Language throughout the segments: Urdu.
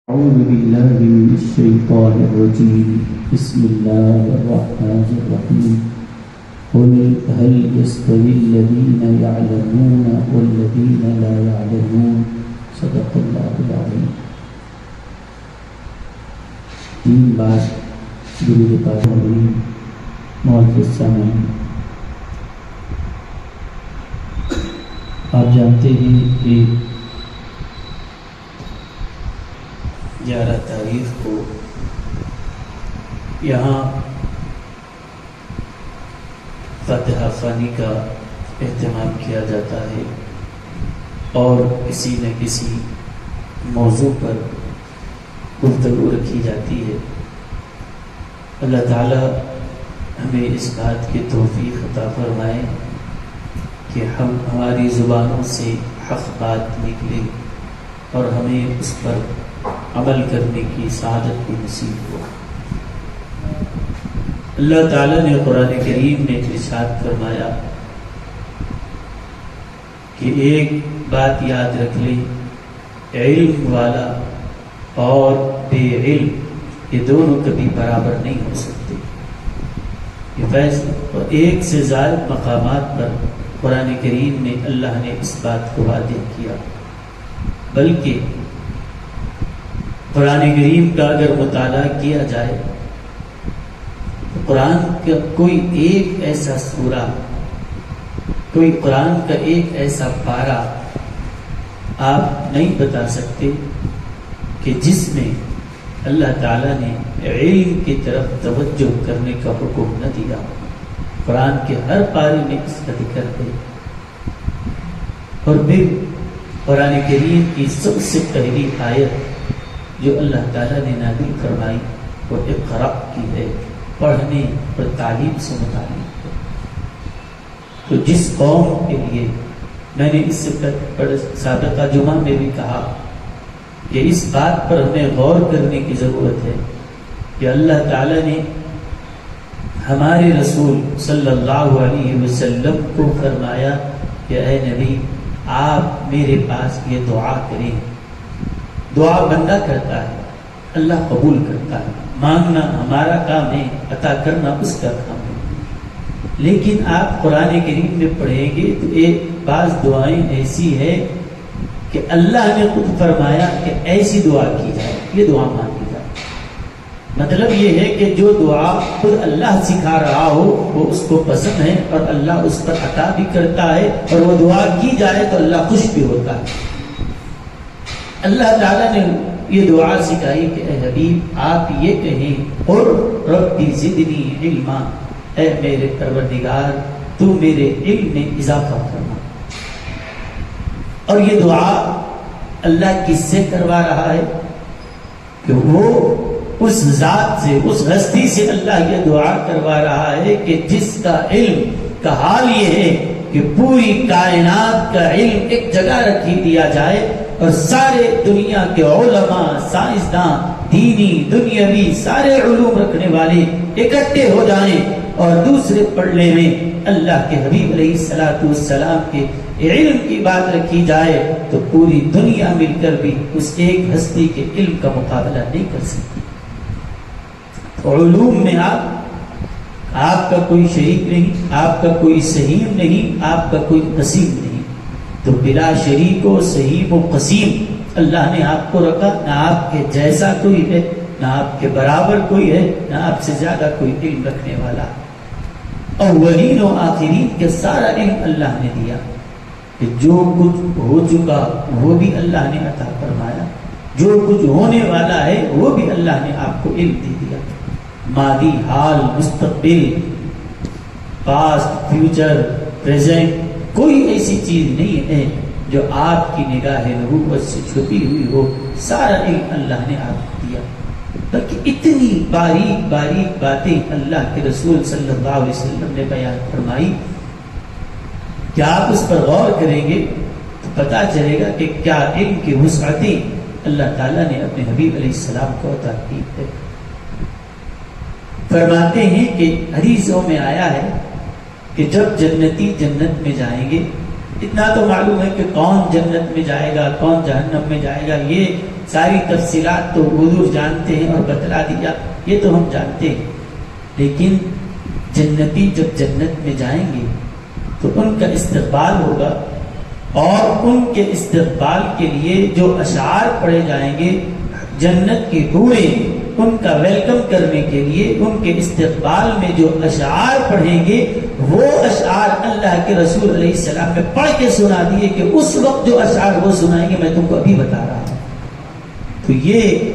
أعوذ بالله من الشيطان الرجيم بسم الله الرحمن الرحيم قل هل يستوي الذين يعلمون والذين لا يعلمون صدق الله العظيم. تین بار درود پاک پڑھیں. معزز سامعین، آپ جانتے ہیں کہ 11 تاریخ کو یہاں فاتحہ خوانی کا اہتمام کیا جاتا ہے اور کسی نہ کسی موضوع پر گفتگو رکھی جاتی ہے. اللہ تعالی ہمیں اس بات کی توفیق عطا فرمائے کہ ہماری زبانوں سے حق بات نکلے اور ہمیں اس پر عمل کرنے کی سعادت بھی نصیب ہو. اللہ تعالیٰ نے قرآن کریم میں ارشاد فرمایا کہ ایک بات یاد رکھ لیں، علم والا اور بے علم یہ دونوں کبھی برابر نہیں ہو سکتے. یہ فیصلہ اور ایک سے زائد مقامات پر قرآن کریم میں اللہ نے اس بات کو واضح کیا. بلکہ قرآن کریم کا اگر مطالعہ کیا جائے تو قرآن کا کوئی ایک ایسا سورہ، کوئی قرآن کا ایک ایسا پارہ آپ نہیں بتا سکتے کہ جس میں اللہ تعالیٰ نے علم کی طرف توجہ کرنے کا حکم نہ دیا. قرآن کے ہر پارے میں اس کا ذکر ہے. اور پھر قرآن کریم کی سب سے پہلی آیت جو اللہ تعالیٰ نے نازل فرمائی وہ اقرأ کی ہے، پڑھنے اور تعلیم سے متعلق ہے. تو جس قوم کے لیے میں نے اس سے سابقہ جمعہ میں بھی کہا کہ اس بات پر ہمیں غور کرنے کی ضرورت ہے کہ اللہ تعالیٰ نے ہمارے رسول صلی اللہ علیہ وسلم کو فرمایا کہ اے نبی آپ میرے پاس یہ دعا کریں. دعا بندہ کرتا ہے، اللہ قبول کرتا ہے. مانگنا ہمارا کام ہے، عطا کرنا اس کا کام ہے. لیکن آپ قرآن کریم میں پڑھیں گے تو ایک بعض دعائیں ایسی ہے کہ اللہ نے خود فرمایا کہ ایسی دعا کی جائے، یہ دعا مانگی جائے. مطلب یہ ہے کہ جو دعا خود اللہ سکھا رہا ہو وہ اس کو پسند ہے اور اللہ اس پر عطا بھی کرتا ہے، اور وہ دعا کی جائے تو اللہ خوش بھی ہوتا ہے. اللہ تعالیٰ نے یہ دعا سکھائی کہ اے حبیب آپ یہ کہیں قل رب زدنی علما، اے میرے پروردگار تو میرے علم میں اضافہ کرنا. اور یہ دعا اللہ کس سے کروا رہا ہے کہ وہ اس ذات سے، اس ہستی سے اللہ یہ دعا کروا رہا ہے کہ جس کا علم کا حال یہ ہے کہ پوری کائنات کا علم ایک جگہ رکھی دیا جائے اور سارے دنیا کے علماء، سائنسداں، دینی دنیاوی سارے علوم رکھنے والے اکٹھے ہو جائیں اور دوسرے پڑھنے میں اللہ کے حبیب علیہ الصلوۃ والسلام کے علم کی بات رکھی جائے تو پوری دنیا مل کر بھی اس ایک ہستی کے علم کا مقابلہ نہیں کر سکتی. علوم میں آپ کا کوئی شریک نہیں، آپ کا کوئی سہیم نہیں، آپ کا کوئی قسیم نہیں. تو بلا شریک و سہیم و قسیم اللہ نے آپ کو رکھا. نہ آپ کے جیسا کوئی ہے، نہ آپ کے برابر کوئی ہے، نہ آپ سے زیادہ کوئی علم رکھنے والا. اولین و آخرین کے سارا علم اللہ نے دیا کہ جو کچھ ہو چکا وہ بھی اللہ نے عطا فرمایا، جو کچھ ہونے والا ہے وہ بھی اللہ نے آپ کو علم دے دیا. ماضی، حال، مستقبل، پاسٹ، فیوچر، پریزنٹ، کوئی ایسی چیز نہیں ہے جو آپ کی نگاہ نبوت سے چھپی ہوئی ہو. سارا علم اللہ نے آپ کو دیا. بلکہ اتنی باریک باریک باتیں اللہ کے رسول صلی اللہ علیہ وسلم نے بیان فرمائی کہ آپ اس پر غور کریں گے تو پتہ چلے گا کہ کیا علم کی وسعتیں اللہ تعالیٰ نے اپنے حبیب علیہ السلام کو عطا کی ہے. فرماتے ہیں کہ حدیثوں میں آیا ہے کہ جب جنتی جنت میں جائیں گے اتنا تو معلوم ہے کہ کون جنت میں جائے گا کون جہنم میں جائے گا، یہ ساری تفصیلات تو حضور جانتے ہیں اور بتلا دیا، یہ تو ہم جانتے ہیں۔ لیکن جنتی جب جنت میں جائیں گے تو ان کا استقبال ہوگا، اور ان کے استقبال کے لیے جو اشعار پڑھے جائیں گے جنت کے حورے ان کا ویلکم کرنے کے لیے ان کے استقبال میں جو اشعار پڑھیں گے وہ اشعار اللہ کے رسول علیہ السلام نے پڑھ کے سنا دیے کہ اس وقت جو اشعار وہ سنائیں گے میں تم کو ابھی بتا رہا ہوں۔ تو یہ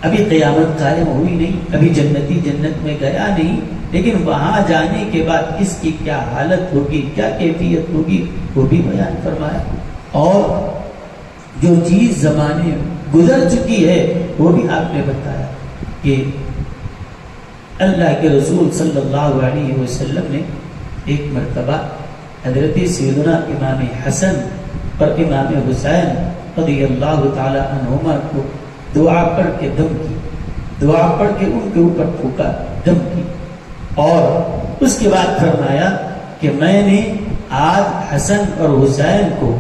ابھی قیامت قائم ہوئی نہیں، ابھی جنتی جنت میں گیا نہیں، لیکن وہاں جانے کے بعد کس کی کیا حالت ہوگی، کیا کیفیت ہوگی، وہ بھی بیان فرمایا۔ اور جو چیز زمانے گزر چکی ہے وہ بھی آپ نے بتایا کہ اللہ کے رسول صلی اللہ علیہ وسلم نے ایک مرتبہ حضرت سیدنا امام حسن اور امام حسین رضی اللہ تعالی عنہما کو دعا پڑھ کے دم کی، دعا پڑھ کے ان کے اوپر پھونکا، دم کی، اور اس کے بعد فرمایا کہ میں نے آج حسن اور حسین کو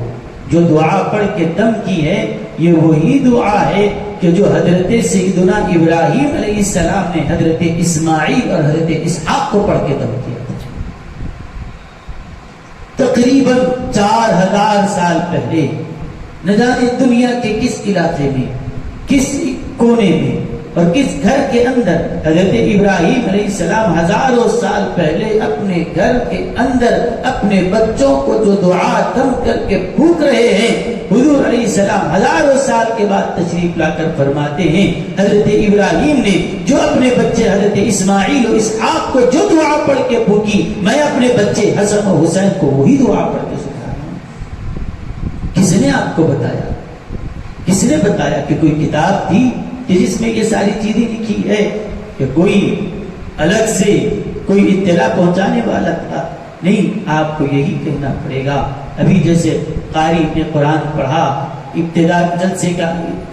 جو دعا پڑھ کے دم کی ہے یہ وہی دعا ہے کہ جو حضرت سیدنا ابراہیم علیہ السلام نے حضرت اسماعیل اور حضرت اسحاق کو پڑھ کے دم کیا تھا۔ تقریباً 4000 سال پہلے نہ جانے دنیا کے کس علاقے میں، کس کونے میں اور کس گھر کے اندر حضرت ابراہیم علیہ السلام ہزاروں سال پہلے اپنے گھر کے اندر اپنے بچوں کو جو دعا دم کر کے پھونک رہے ہیں، حضور علیہ السلام ہزاروں سال کے بعد تشریف لا کر فرماتے ہیں حضرت ابراہیم نے جو اپنے بچے حضرت اسماعیل اور اسحاق کو جو دعا پڑھ کے پھونکی، میں اپنے بچے حسن اور حسین کو وہی دعا پڑھ کے سکھا رہا ہوں۔ کس نے آپ کو بتایا؟ کس نے بتایا کہ کوئی کتاب تھی کہ جس میں یہ ساری چیزیں لکھی ہے، کہ کوئی الگ سے کوئی اطلاع پہنچانے والا تھا؟ نہیں، آپ کو یہی کہنا پڑے گا۔ ابھی جیسے قاری نے قرآن پڑھا، ابتدا جلسے کا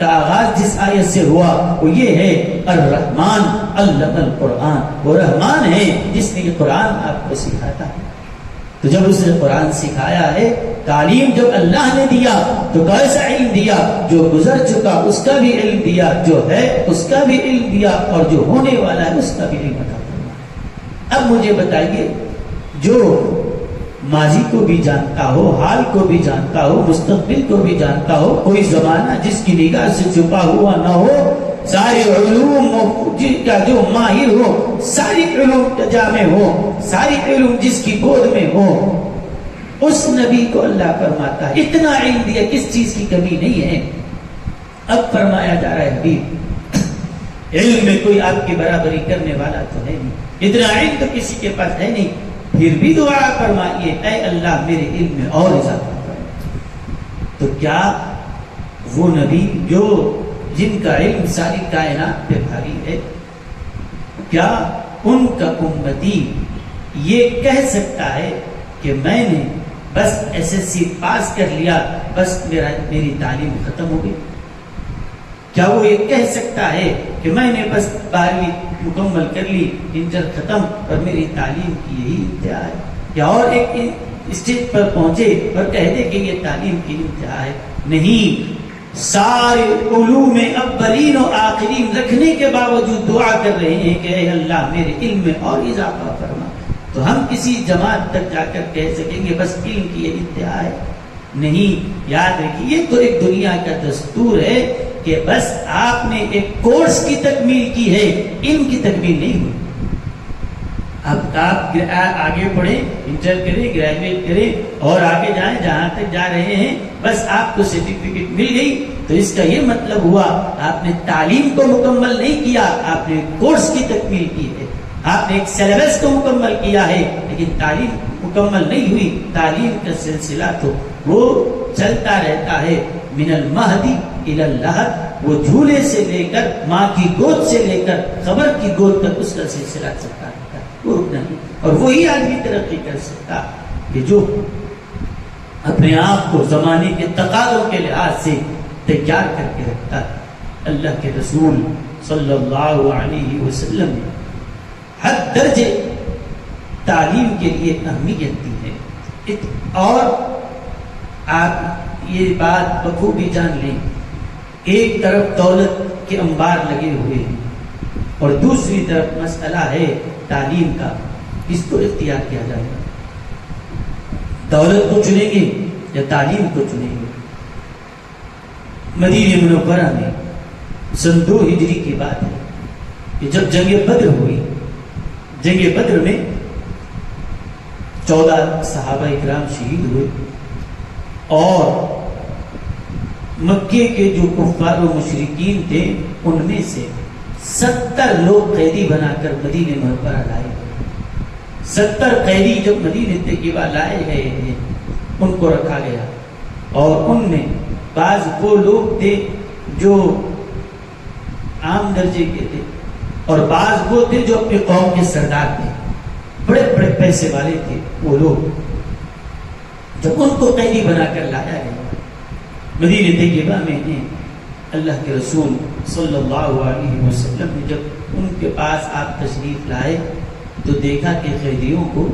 آغاز جس آیت سے ہوا وہ یہ ہے الرحمن علم القرآن، وہ رحمان ہے جس نے یہ قرآن آپ کو سکھاتا ہے۔ تو جب اس نے قرآن سکھایا ہے، تعلیم جب اللہ نے دیا تو کیسا علم دیا؟ جو گزر چکا اس کا بھی علم دیا، جو ہے اس کا بھی علم دیا، اور جو ہونے والا ہے اس کا بھی علم عطا فرمایا۔ اب مجھے بتائیے، جو ماضی کو بھی جانتا ہو، حال کو بھی جانتا ہو، مستقبل کو بھی جانتا ہو، کوئی زمانہ جس کی نگاہ سے چھپا ہوا نہ ہو، سارے علوم کا جو ماہر ہو، ساری علوم جامع ہو، ساری علوم جس کی گود میں ہو، اس نبی کو اللہ فرماتا ہے اتنا علم دیا، کس چیز کی کمی نہیں ہے۔ اب فرمایا جا رہا ہے حبیب علم میں کوئی آپ کی برابری کرنے والا تو ہے نہیں، اتنا علم تو کسی کے پاس ہے نہیں، پھر بھی دعا فرمائیے اے اللہ میرے علم میں اور اضافہ فرما۔ تو کیا وہ نبی جو جن کا علم ساری کائنات پہ بھاری ہے، کیا ان کا امتی یہ کہہ سکتا ہے کہ میں نے بس ایس ایس سی پاس کر لیا، بس میری تعلیم ختم ہو گئی؟ کیا وہ یہ کہہ سکتا ہے کہ میں نے بس 12ویں مکمل کر لی، انٹر ختم اور میری تعلیم کی یہی انتہا ہے؟ یا اور ایک اسٹیج پر پہنچے اور کہہ دے کہ یہ تعلیم کی انتہا ہے؟ نہیں، سارے علوم اولین و آخرین رکھنے کے باوجود دعا کر رہے ہیں کہ اے اللہ میرے علم میں اور اضافہ فرما۔ تو ہم کسی جماعت تک جا کر کہہ سکیں گے بس علم کی یہ انتہا ہے؟ نہیں، یاد رکھیے یہ تو ایک دنیا کا دستور ہے کہ بس آپ نے ایک کورس کی تکمیل کی ہے، علم کی تکمیل نہیں ہوئی۔ اب آپ آگے پڑھیں، انٹر کریں، گریجویٹ کریں اور آگے جائیں جہاں تک جا رہے ہیں، بس آپ کو سرٹیفکیٹ مل گئی تو اس کا یہ مطلب ہوا آپ نے تعلیم کو مکمل نہیں کیا، آپ نے کورس کی تکمیل کی ہے، آپ نے ایک سلیبس کو مکمل کیا ہے، لیکن تعلیم مکمل نہیں ہوئی۔ تعلیم کا سلسلہ تو وہ چلتا رہتا ہے، من المہدی الی اللحد، وہ جھولے سے لے کر ماں کی گود سے لے کر خبر کی گود تک اس کا سلسلہ چلتا رہتا ہے، وہ رکنا نہیں۔ اور وہی آدمی ترقی کر سکتا کہ جو اپنے آپ کو زمانے کے تقاضوں کے لحاظ سے تیار کر کے رکھتا ہے۔ اللہ کے رسول صلی اللہ علیہ وسلم نے ہر درجے تعلیم کے لیے اہمیت دی ہے، اور آپ یہ بات بخوبی جان لیں، ایک طرف دولت کے انبار لگے ہوئے ہیں اور دوسری طرف مسئلہ ہے تعلیم کا، اس کو اختیار کیا جائے گا۔ دولت کو چنیں گے یا تعلیم کو چنیں گے؟ مدینہ منورہ میں سن 2 ہجری کی بات ہے کہ جب جنگ بدر ہوئی، جنگ بدر میں 14 صحابہ اکرام شہید ہوئے اور مکے کے جو کفار و مشرکین تھے ان میں سے 70 لوگ قیدی بنا کر مدینہ منورہ لائے گئے۔ 70 قیدی جب مدینہ طیبہ لائے گئے ہیں ان کو رکھا گیا، اور ان میں بعض وہ لوگ تھے جو عام درجے کے تھے اور بعض وہ تھے جو اپنی قوم کے سردار تھے، بڑے بڑے پیسے والے تھے وہ لوگ۔ جب ان کو قیدی بنا کر لایا گیا مدینہ طیبہ میں ہیں، اللہ کے رسول صلی اللہ علیہ وسلم نے جب ان کے پاس آپ تشریف لائے تو دیکھا کہ قیدیوں کو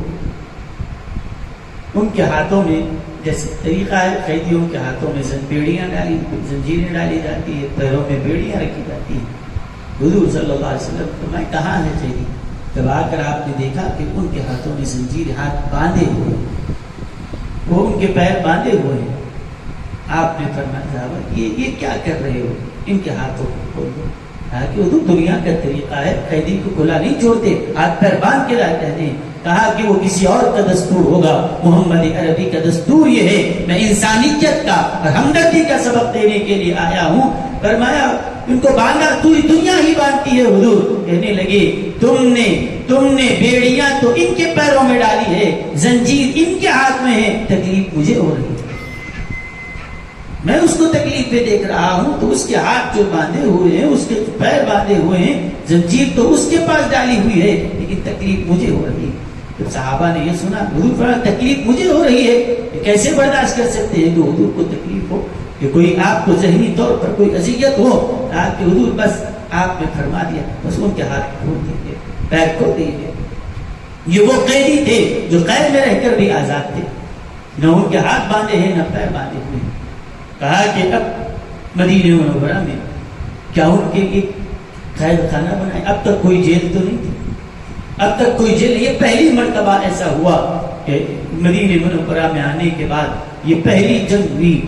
ان کے ہاتھوں میں، جیسے طریقہ ہے قیدیوں کے ہاتھوں میں بیڑیاں ڈالی، زنجیریں ڈالی جاتی ہے، پیروں میں بیڑیاں رکھی جاتی ہیں۔ حضور صلی اللہ علیہ وسلم فرمائے کہاں ہے قیدی؟ جب آ کر آپ نے دیکھا کہ ان کے ہاتھوں میں زنجیر، ہاتھ باندھے ہوئے، وہ ان کے پیر باندھے ہوئے ہیں، آپ نے فرمایا صحابہ یہ کیا کر رہے ہو؟ ان کے ہاتھوں کو کھول دو۔ کہ وہ دنیا کا طریقہ ہے، قیدی کو کھلا نہیں چھوڑتے، ہاتھ پیر باندھ کے لائے کہتے ہیں۔ کہا کہ وہ کسی اور کا دستور ہوگا، محمد عربی کا دستور یہ ہے، میں انسانیت کا اور ہمدردی کا سبق دینے کے لیے آیا ہوں۔ فرمایا ان کو باندھا، پوری دنیا ہی باندھتی ہے حضور۔ کہنے لگے تم نے بیڑیاں تو ان کے پیروں میں ڈالی ہے، زنجیر ان کے ہاتھ میں ہے، تکلیف مجھے ہو رہی ہے، میں اس کو تکلیف پہ دیکھ رہا ہوں، تو اس کے ہاتھ جو باندھے ہوئے ہیں، اس کے پیر باندھے ہوئے ہیں، زنجیر تو اس کے پاس ڈالی ہوئی ہے، لیکن تکلیف مجھے ہو رہی ہے۔ تو صحابہ نے یہ سنا، حضور فرمایا تکلیف مجھے ہو رہی ہے، کیسے برداشت کر سکتے ہیں کہ حضور کو تکلیف ہو، کہ کوئی آپ کو ذہنی طور پر کوئی اذیت ہو؟ کہا کہ حضور بس آپ نے فرما دیا، بس ان کے ہاتھ کھول دیجیے، پیر کھول دیجیے۔ یہ وہ قیدی تھے جو قید میں رہ کر بھی آزاد تھے، نہ ان کے ہاتھ باندھے ہیں نہ پیر باندھے ہوئے۔ کہا کہ اب مدینہ منورہ میں کیا ان کے لیے قید خانہ بنائے؟ اب تک کوئی جیل تو نہیں تھی، اب تک کوئی جیل، یہ پہلی مرتبہ ایسا ہوا کہ مدینہ منورہ میں آنے کے بعد یہ پہلی جنگ ہوئی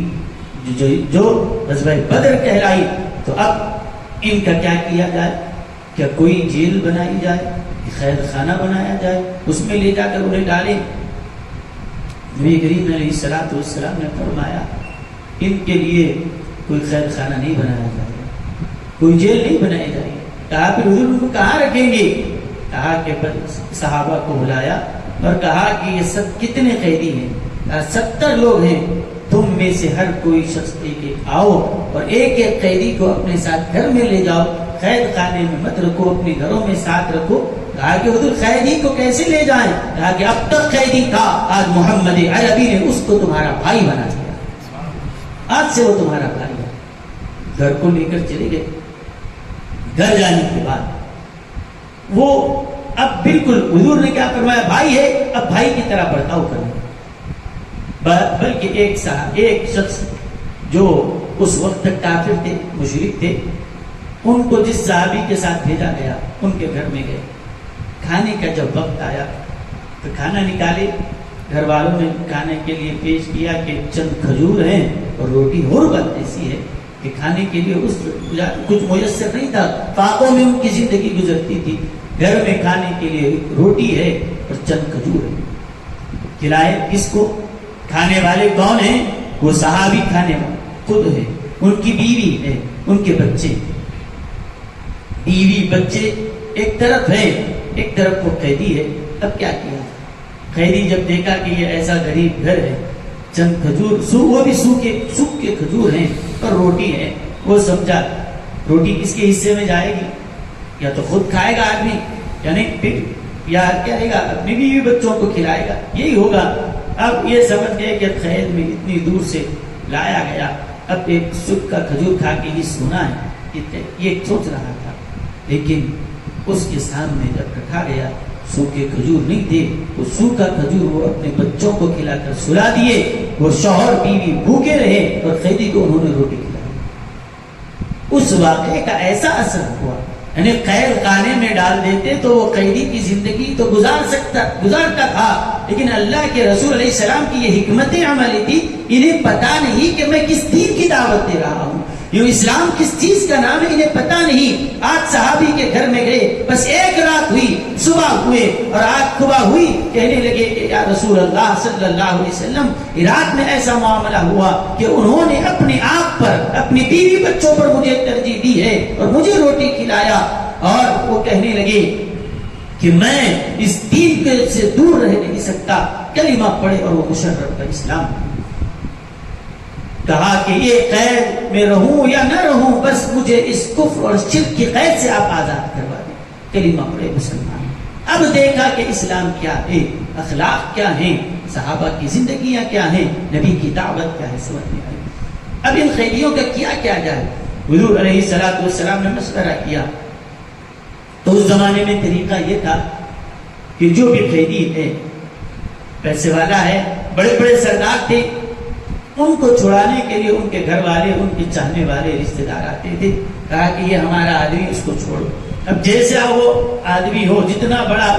جو غزوہ بدر کہلائی۔ تو اب ان کا کیا کیا جائے؟ کیا کوئی جیل بنائی جائے، قید خانہ بنایا جائے، اس میں لے جا کر انہیں ڈالیں؟ نبی کریم علیہ الصلوۃ والسلام نے فرمایا ان کے لیے کوئی قید خانہ نہیں بنایا جائے گا، کوئی جیل نہیں بنائی جائے گی۔ کہا پھر حضور ان کو کہاں رکھیں گے؟ کہا کہ صحابہ کو بلایا اور کہا کہ یہ سب کتنے قیدی ہیں؟ 70 لوگ ہیں، تم میں سے ہر کوئی شخص ایک آؤ اور ایک ایک قیدی کو اپنے ساتھ گھر میں لے جاؤ، قید خانے میں مت رکھو، اپنے گھروں میں ساتھ رکھو۔ کہا کہ حضور قیدی کو کیسے لے جائیں؟ کہا کہ اب تک قیدی تھا، آج محمد عربی نے اس کو تمہارا بھائی بنا دیا، آج سے وہ تمہارا بھائی ہے۔ گھر کو لے کر چلے گئے۔ گھر جانے کے بعد وہ اب بالکل حضور نے کیا فرمایا؟ بھائی ہے، اب بھائی کی طرح برتاؤ کرنا، بلکہ ایک شخص جو اس وقت تک کافر تھے، مشرک تھے، ان کو جس صحابی کے ساتھ بھیجا گیا ان کے گھر میں گئے۔ کھانے کا جب وقت آیا تو کھانا نکالے، گھر والوں نے کھانے کے لیے پیش کیا کہ چند کھجور ہیں اور روٹی۔ غربت ایسی ہے کہ کھانے کے لیے اس کچھ میسر نہیں تھا، فاقوں میں ان کی زندگی گزرتی تھی، گھر میں کھانے کے لیے روٹی ہے اور چند کھجور ہے۔ کھلائے کس کو؟ کھانے والے کون ہیں؟ وہ صحابی کھانے والے خود ہیں، ان کی بیوی ہے، ان کے بچے، بیوی بچے ایک طرف ہے، ایک طرف وہ قیدی ہے۔ اب کیا کیا؟ قیدی جب دیکھا کہ یہ ایسا غریب گھر ہے، چند کھجور، وہ بھی سوکھ کے کھجور ہیں اور روٹی ہے، وہ سمجھا روٹی کس کے حصے میں جائے گی؟ یا تو خود کھائے گا آدمی، یعنی پھر یا کیا رہے گا اپنی بیوی بچوں کو کھلائے گا، یہی ہوگا۔ اب یہ سمجھ گئے کہ قید میں اتنی دور سے لایا گیا، اب ایک سکھ کا کھجور کھا کے یہ سونا ہے، یہ سوچ رہا تھا، لیکن اس کے سامنے جب رکھا گیا سوکھے کھجور نہیں تھے، وہ سوکھا کھجور وہ اپنے بچوں کو کھلا کر سلا دیے، وہ شوہر بیوی بھوکے رہے اور قیدی کو انہوں نے روٹی کھلائی۔ اس واقعے کا ایسا اثر ہوا، یعنی قید خانے میں ڈال دیتے تو وہ قیدی کی زندگی تو گزارتا تھا، لیکن اللہ کے رسول علیہ السلام کی یہ حکمت عملی تھی، انہیں پتا نہیں کہ میں کس دین کی دعوت دے رہا ہوں، یہ اسلام کس چیز کا نام ہے، انہیں پتا نہیں۔ آج صحابی کے گھر میں گئے، بس ایک رات ہوئی، صبح ہوئے اور آج صبح ہوئی، کہنے لگے کہ یا رسول اللہ صلی اللہ علیہ وسلم، رات میں ایسا معاملہ ہوا کہ انہوں نے اپنے آپ پر، اپنی بیوی بچوں پر مجھے ترجیح دی ہے اور مجھے روٹی کھلایا، اور وہ کہنے لگے کہ میں اس دین سے دور رہ نہیں سکتا، کلمہ پڑھے اور وہ مشرف کا اسلام۔ کہا کہ یہ قید میں رہوں یا نہ رہوں، بس مجھے اس کفر اور شرک کی قید سے آپ آزاد کروا دیں، کلمہ پڑھے مسلمان۔ اب دیکھا کہ اسلام کیا ہے، اخلاق کیا ہیں، صحابہ کی زندگیاں کیا ہیں، نبی کی دعوت کیا ہے، سمجھ میں آئی۔ اب ان قیدیوں کا کیا جائے؟ حضور علیہ السلام نے مشورہ کیا، تو اس زمانے میں طریقہ یہ تھا کہ جو بھی قیدی ہے، پیسے والا ہے، بڑے بڑے سردار تھے، ان کو چھڑانے کے لیے ان کے گھر والے، ان کے چاہنے والے رشتہ دار آتے تھے، کہا کہ یہ ہمارا آدمی، اس کو چھوڑو۔ اب جیسا وہ آدمی ہو، جتنا بڑا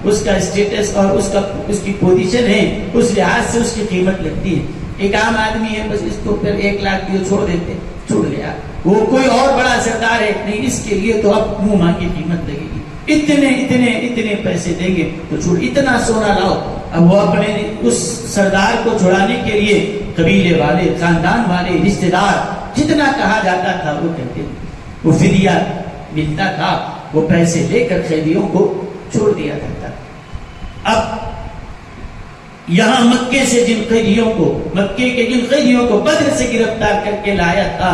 اس کا اسٹیٹس اور اس کی پوزیشن ہے، اس لحاظ سے اس کی قیمت لگتی ہے۔ ایک عام آدمی ہے، بس اس کو پھر 1 لاکھ دیو، چھوڑ دیتے، چھوڑ لیا۔ وہ کوئی اور بڑا سردار ہے، نہیں، اس کے لیے تو اب منہ مانگی قیمت لگے گی، اتنے پیسے دیں گے تو چھوڑ، اتنا سونا لاؤ۔ اب وہ اپنے اس سردار کو چھڑانے کے لیے قبیلے والے، خاندان والے، رشتہ دار جتنا کہا جاتا تھا وہ کہتے تھے، وہ فدیہ ملتا تھا، وہ پیسے لے کر قیدیوں کو چھوڑ دیا جاتا تھا۔ اب یہاں مکے کے جن قیدیوں کو بدر سے گرفتار کر کے لایا تھا،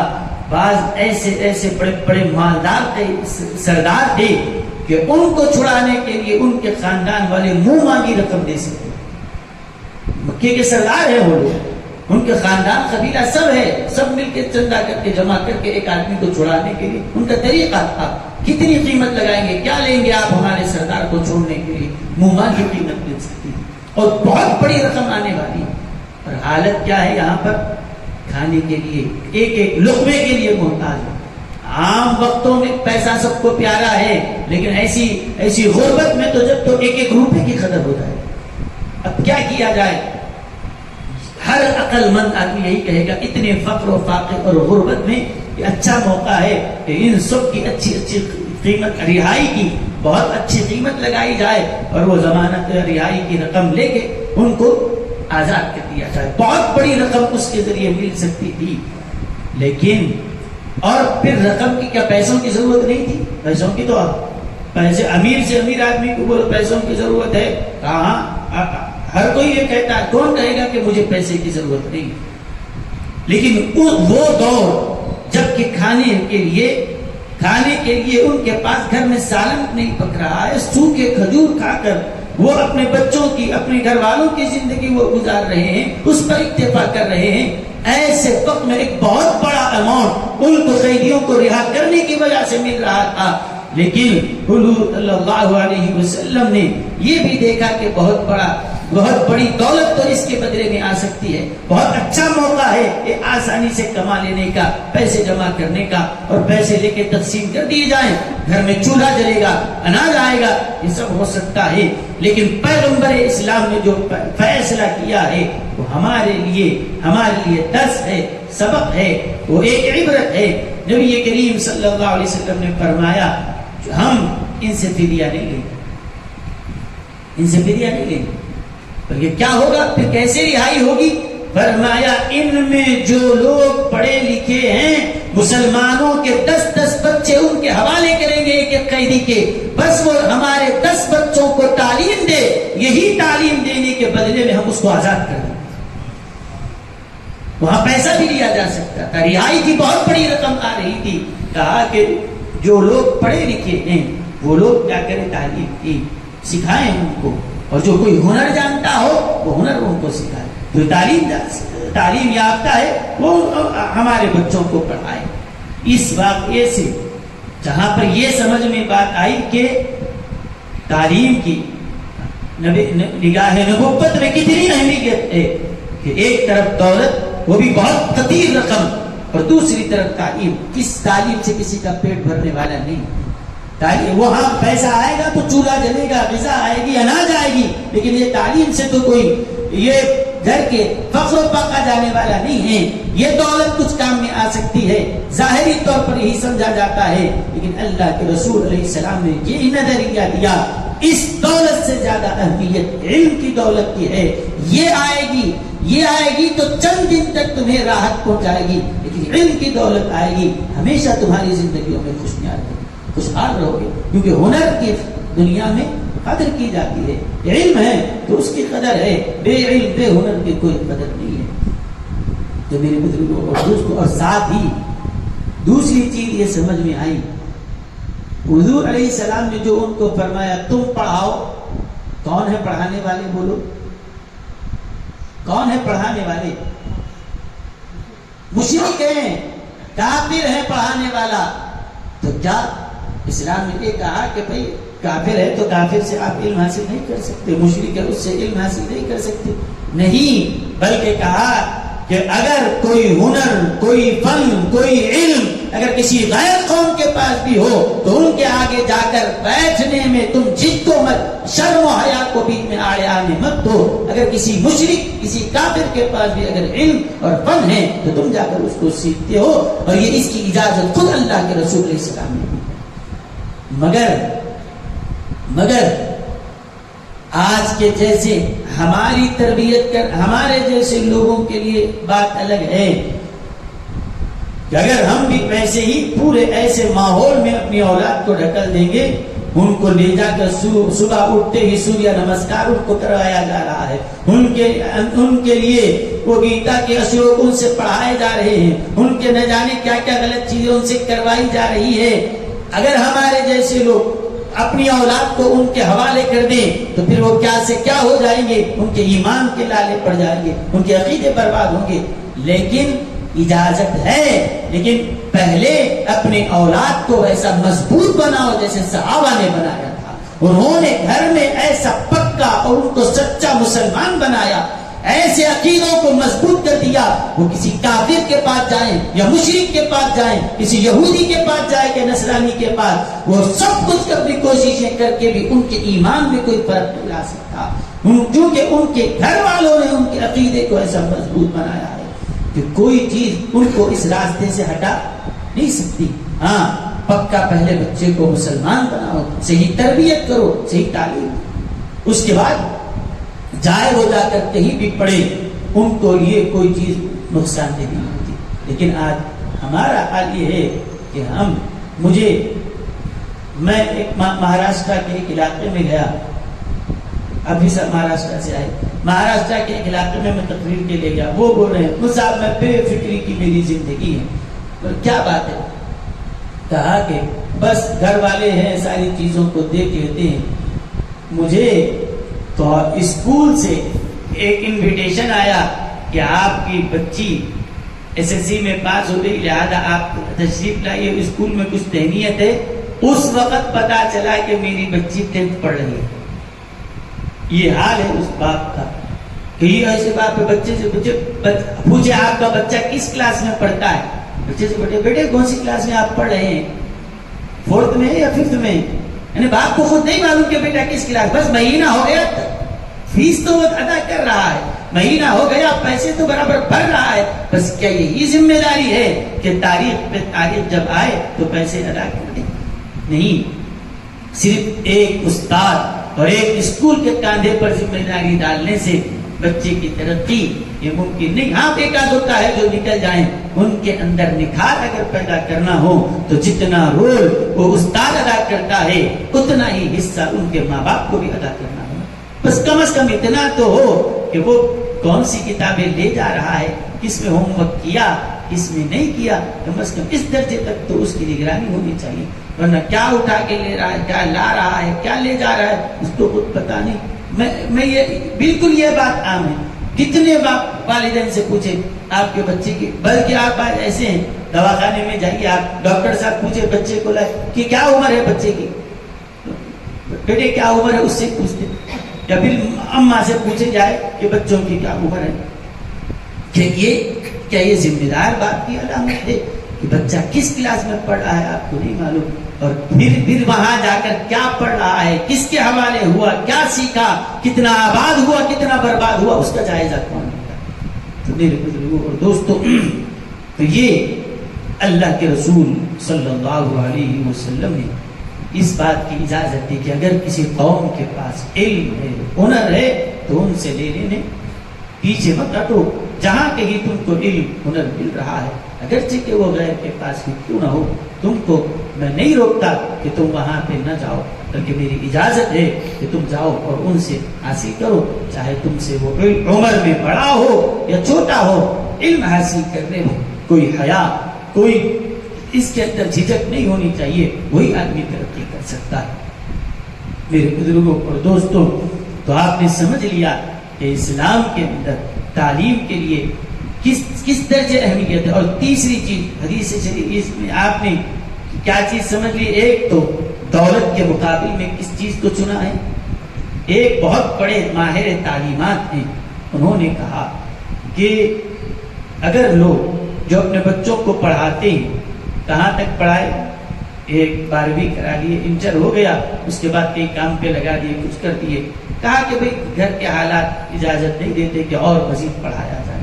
بعض ایسے بڑے مالدار سردار تھے کہ ان کو چھڑانے کے لیے ان کے خاندان والے منہ مانگی رقم دے سکتے۔ مکے کے سردار ہیں وہ لوگ، ان کے خاندان قبیلہ سب ہے، سب مل کے چندہ کر کے جمع کر کے ایک آدمی کو چھڑانے کے لیے ان کا طریقہ تھا، کتنی قیمت لگائیں گے، کیا لیں گے آپ ہمارے سردار کو چھوڑنے کے لیے، منہ مانگی قیمت مل سکتی ہے اور بہت بڑی رقم آنے والی۔ اور حالت کیا ہے یہاں پر؟ کھانے کے لیے ایک لقمے کے لیے محتاج ہے۔ عام وقتوں میں پیسہ سب کو پیارا ہے، لیکن ایسی غربت میں تو جب تو 1 روپے کی قدر ہو جائے۔ اب کیا کیا جائے؟ ہر عقل مند آدمی یہی کہے گا، اتنے فقر و فاقے اور غربت میں یہ اچھا موقع ہے کہ ان سب کی اچھی قیمت، رہائی کی بہت اچھی قیمت لگائی جائے اور وہ ضمانت رہائی کی رقم لے کے ان کو آزاد کر دیا جائے۔ بہت بڑی رقم اس کے ذریعے مل سکتی تھی، لیکن اور پھر رقم کی کیا پیسوں کی ضرورت نہیں تھی؟ پیسوں کی تو پیسے امیر سے امیر آدمی کو بولو پیسوں کی ضرورت ہے، کہاں؟ ہر کوئی یہ کہتا ہے، کون کہے گا کہ مجھے پیسے کی ضرورت نہیں؟ لیکن وہ دور جب کہ کھانے کے لیے ان کے پاس گھر میں سالن نہیں پک رہا ہے، سوکھے کھجور کھا کر وہ اپنے بچوں کی، اپنے گھر والوں کی زندگی وہ گزار رہے ہیں، اس پر اکتفا کر رہے ہیں۔ ایسے وقت میں ایک بہت بڑا اماؤنٹ ان کو قیدیوں کو رہا کرنے کی وجہ سے مل رہا تھا، لیکن حضور صلی اللہ علیہ وسلم نے یہ بھی دیکھا کہ بہت بڑی دولت تو اس کے بدلے میں آ سکتی ہے، بہت اچھا موقع ہے یہ آسانی سے کما لینے کا، پیسے جمع کرنے کا، اور پیسے لے کے تقسیم کر دیے جائیں، گھر میں چولہا جلے گا، اناج آئے گا، یہ سب ہو سکتا ہے۔ لیکن پیغمبر اسلام نے جو فیصلہ کیا ہے وہ ہمارے لیے درس ہے، سبق ہے، وہ ایک عبرت ہے۔ نبی کریم صلی اللہ علیہ وسلم نے فرمایا ہم ان سے فدیہ نہیں لیں گے، یہ کیا ہوگا؟ پھر کیسے رہائی ہوگی؟ فرمایا ان میں جو لوگ پڑھے لکھے ہیں، مسلمانوں کے 10 بچے ان کے حوالے کریں گے ایک قیدی کے، بس وہ ہمارے 10 بچوں کو تعلیم دے، یہی تعلیم دینے کے بدلے میں ہم اس کو آزاد کر دیں۔ وہاں پیسہ بھی لیا جا سکتا تھا، رہائی کی بہت بڑی رقم آ رہی تھی۔ کہا کہ جو لوگ پڑھے لکھے ہیں وہ لوگ کیا کریں، تعلیم کی سکھائیں ان کو، اور جو کوئی ہنر جانتا ہو وہ ہنر ان کو سکھائے، جو تعلیم یافتہ ہے وہ ہمارے بچوں کو پڑھائے۔ اس واقعے سے جہاں پر یہ سمجھ میں بات آئی کہ تعلیم کی نگاہ نبوت میں کتنی اہمیت ہے کہ ایک طرف دولت وہ بھی بہت کثیر رقم اور دوسری طرف تعلیم. کس تعلیم سے کسی کا پیٹ بھرنے والا نہیں. تعلیم وہاں پیسہ آئے گا تو چولہا جلے گا, غذا آئے گی, اناج آئے گی, لیکن یہ تعلیم سے تو کوئی یہ گھر کے فخر و پاکا جانے والا نہیں ہے. یہ دولت کچھ کام میں آ سکتی ہے, ظاہری طور پر یہی سمجھا جاتا ہے, لیکن اللہ کے رسول علیہ السلام نے یہ نظریہ دیا اس دولت سے زیادہ اہمیت علم کی دولت کی ہے. یہ آئے گی تو چند دن تک تمہیں راحت پہنچائے گی, لیکن علم کی دولت آئے گی ہمیشہ تمہاری زندگیوں میں خوشحال رہو گے, کیونکہ ہنر کی دنیا میں قدر کی جاتی ہے. علم ہے تو اس کی قدر ہے, بے علم بے ہنر کی کوئی قدر نہیں ہے. تو میرے بزرگوں اور دوستوں, اور ساتھ ہی دوسری چیز یہ سمجھ میں آئی, حضور علیہ السلام نے جو ان کو فرمایا تم پڑھاؤ, کون ہے پڑھانے والے؟ بولو کون ہے پڑھانے والے؟ مشرک ہیں, کافر ہے پڑھانے والا. تو کیا اسلام نے یہ کہا کہ بھئی کافر ہے تو کافر سے آپ علم حاصل نہیں کر سکتے, مشرک ہے اس سے علم حاصل نہیں کر سکتے؟ نہیں, بلکہ کہا کہ اگر کوئی ہنر, کوئی فن, کوئی علم اگر کسی غیر قوم کے پاس بھی ہو تو ان کے آگے جا کر بیٹھنے میں تم جد کو مت, شرم و حیا کو بیچ میں آڑے آنے مت دو. اگر کسی مشرک, کسی کافر کے پاس بھی اگر علم اور فن ہے تو تم جا کر اس کو سیکھتے ہو, اور یہ اس کی اجازت خود اللہ کے رسول علیہ السلام نے دی. مگر آج کے جیسے ہماری تربیت کر ہمارے جیسے لوگوں کے لیے بات الگ ہے کہ اگر ہم بھی ویسے ہی پورے ایسے ماحول میں اپنی اولاد کو ڈھکل دیں گے, ان کو لے جا کر صبح اٹھتے ہی سوریہ نمسکار ان کو کروایا جا رہا ہے, ان کے لیے وہ گیتا کے اشلوک ان سے پڑھائے جا رہے ہیں, ان کے نہ جانے کیا کیا غلط چیزیں ان سے کروائی جا رہی ہے. اگر ہمارے جیسے لوگ اپنی اولاد کو ان کے حوالے کر دیں تو پھر وہ کیا سے کیا ہو جائیں گے, ان کے ایمان کے لالے پڑ جائیں گے, ان کے عقیدے برباد ہوں گے. لیکن اجازت ہے, لیکن پہلے اپنے اولاد کو ایسا مضبوط بناؤ جیسے صحابہ نے بنایا تھا. انہوں نے گھر میں ایسا پکا اور ان کو سچا مسلمان بنایا, ایسے عقیدوں کو مضبوط کر دیا. وہ کسی کافر کے پاس جائیں یا مشرک کے پاس جائیں, کسی یہودی کے پاس جائے کہ نصرانی کے پاس, وہ سب کچھ اپنی کوششیں کر کے بھی ان کے ایمان میں کوئی فرق نہیں لا سکتا, کیونکہ ان کے گھر والوں نے ان کے عقیدے کو ایسا مضبوط بنایا ہے کہ کوئی چیز ان کو اس راستے سے ہٹا نہیں سکتی. ہاں, پکا پہلے بچے کو مسلمان بناؤ, صحیح تربیت کرو, صحیح تعلیم, اس کے بعد جائے وہ جا کر کہیں بھی پڑھے, ان کو یہ کوئی چیز نقصان دہ نہیں ہوتی. لیکن آج ہمارا حال یہ ہے کہ میں ایک مہاراشٹر کے ایک علاقے میں گیا, ابھی سب مہاراشٹر سے آئے, مہاراشٹر کے ایک علاقے میں تقریر کے لیے گیا. وہ بول رہے ہیں صاحب میں بے فکری کی میری زندگی ہے. کیا بات ہے؟ کہا کہ بس گھر والے ہیں, ساری چیزوں کو دیکھ لیتے ہیں. مجھے تو اسکول سے ایک انویٹیشن آیا کہ آپ کی بچی SSC میں پاس ہو گئی, لہذا آپ تشریف لائیے, اسکول میں کچھ تہنیت ہے. اس وقت پتا چلا کہ میری بچی 10th پڑھ رہی ہے. یہ حال ہے اس باپ کا کہ یہ ایسے باپ پہ بچے سے پوچھے آپ کا بچہ کس کلاس میں پڑھتا ہے, بچے سے بیٹے کون سی کلاس میں آپ پڑھ رہے ہیں, 4th میں یا 5th میں؟ یعنی باپ کو خود نہیں معلوم کہ بیٹا کس کلاس, بس مہینہ ہو گیا, فیس تو وہ ادا کر رہا ہے, مہینہ ہو گیا, پیسے تو برابر بھر رہا ہے, بس کیا یہی ذمہ داری ہے کہ تاریخ پہ تاریخ جب آئے تو پیسے ادا کر دیں؟ نہیں, صرف ایک استاد اور ایک اسکول کے کاندھے پر ذمہ داری ڈالنے سے بچے کی ترقی یہ ممکن نہیں. ہاں ایک آدھ ہوتا ہے جو نکل جائیں, ان کے اندر نکھار اگر پیدا کرنا ہو تو جتنا رول وہ استاد ادا کرتا ہے اتنا ہی حصہ ان کے ماں باپ کو بھی ادا کرنا ہو. بس کم از کم اتنا تو ہو کہ وہ کون سی کتابیں لے جا رہا ہے, کس میں ہوم ورک کیا, کس میں نہیں کیا, کم از کم اس درجے تک تو اس کی نگرانی ہونی چاہیے. ورنہ کیا اٹھا کے لے رہا ہے, کیا لا رہا ہے, کیا لے جا رہا ہے, اس کو خود پتا نہیں. میں یہ بالکل یہ بات عام ہے. کتنے باپ والدین سے پوچھے آپ کے بچے کی, بلکہ آپ ایسے ہیں دواخانے میں جائیے, آپ ڈاکٹر صاحب پوچھے بچے کو لائے کہ کیا عمر ہے بچے کی, بیٹے کیا عمر ہے اس سے پوچھتے، یا پھر اماں سے پوچھے جائے کہ بچوں کی کیا عمر ہے. کیا یہ ذمہ دار باپ کی علامت ہے کہ بچہ کس کلاس میں پڑھ رہا ہے آپ کو نہیں معلوم، اور پھر وہاں جا کر کیا پڑھ رہا ہے، کس کے حوالے ہوا، کیا سیکھا، کتنا آباد ہوا، کتنا برباد ہوا، اس کا جائزہ کون ہوگا؟ تو میرے بزرگوں اور دوستوں، تو یہ اللہ کے رسول صلی اللہ علیہ وسلم نے اس بات کی اجازت دی کہ اگر کسی قوم کے پاس علم ہے، ہنر ہے، تو ان سے لے لینے، پیچھے مت ہٹو. جہاں کہیں تم کو علم ہنر مل رہا ہے، اگرچہ کہ وہ غیر کے پاس بھی کیوں نہ ہو، تم کو میں نہیں روکتا کہ تم وہاں پہ نہ جاؤ، بلکہ میری اجازت ہے کہ تم جاؤ اور ان سے حاصل کرو، چاہے تم سے وہ عمر میں بڑا ہو یا چھوٹا ہو. علم حاصل کرنے میں کوئی حیا، کوئی اس کے اندر جھجک نہیں ہونی چاہیے، وہی آدمی ترقی کر سکتا ہے. میرے بزرگوں اور دوستوں، تو آپ نے سمجھ لیا کہ اسلام کے اندر تعلیم کے لیے کس درجے اہمیت ہے. اور تیسری چیز حدیث شریف، اس میں آپ نے کیا چیز سمجھ لی؟ ایک تو دولت کے مقابل میں کس چیز کو چنا ہے. ایک بہت بڑے ماہر تعلیمات ہیں، انہوں نے کہا کہ اگر لوگ جو اپنے بچوں کو پڑھاتے ہیں، کہاں تک پڑھائے؟ ایک 12ویں کرا لیے، انٹر ہو گیا، اس کے بعد کئی کام پہ لگا دیے، کچھ کر دیے. کہا کہ بھئی گھر کے حالات اجازت نہیں دیتے کہ اور مزید پڑھایا جائے.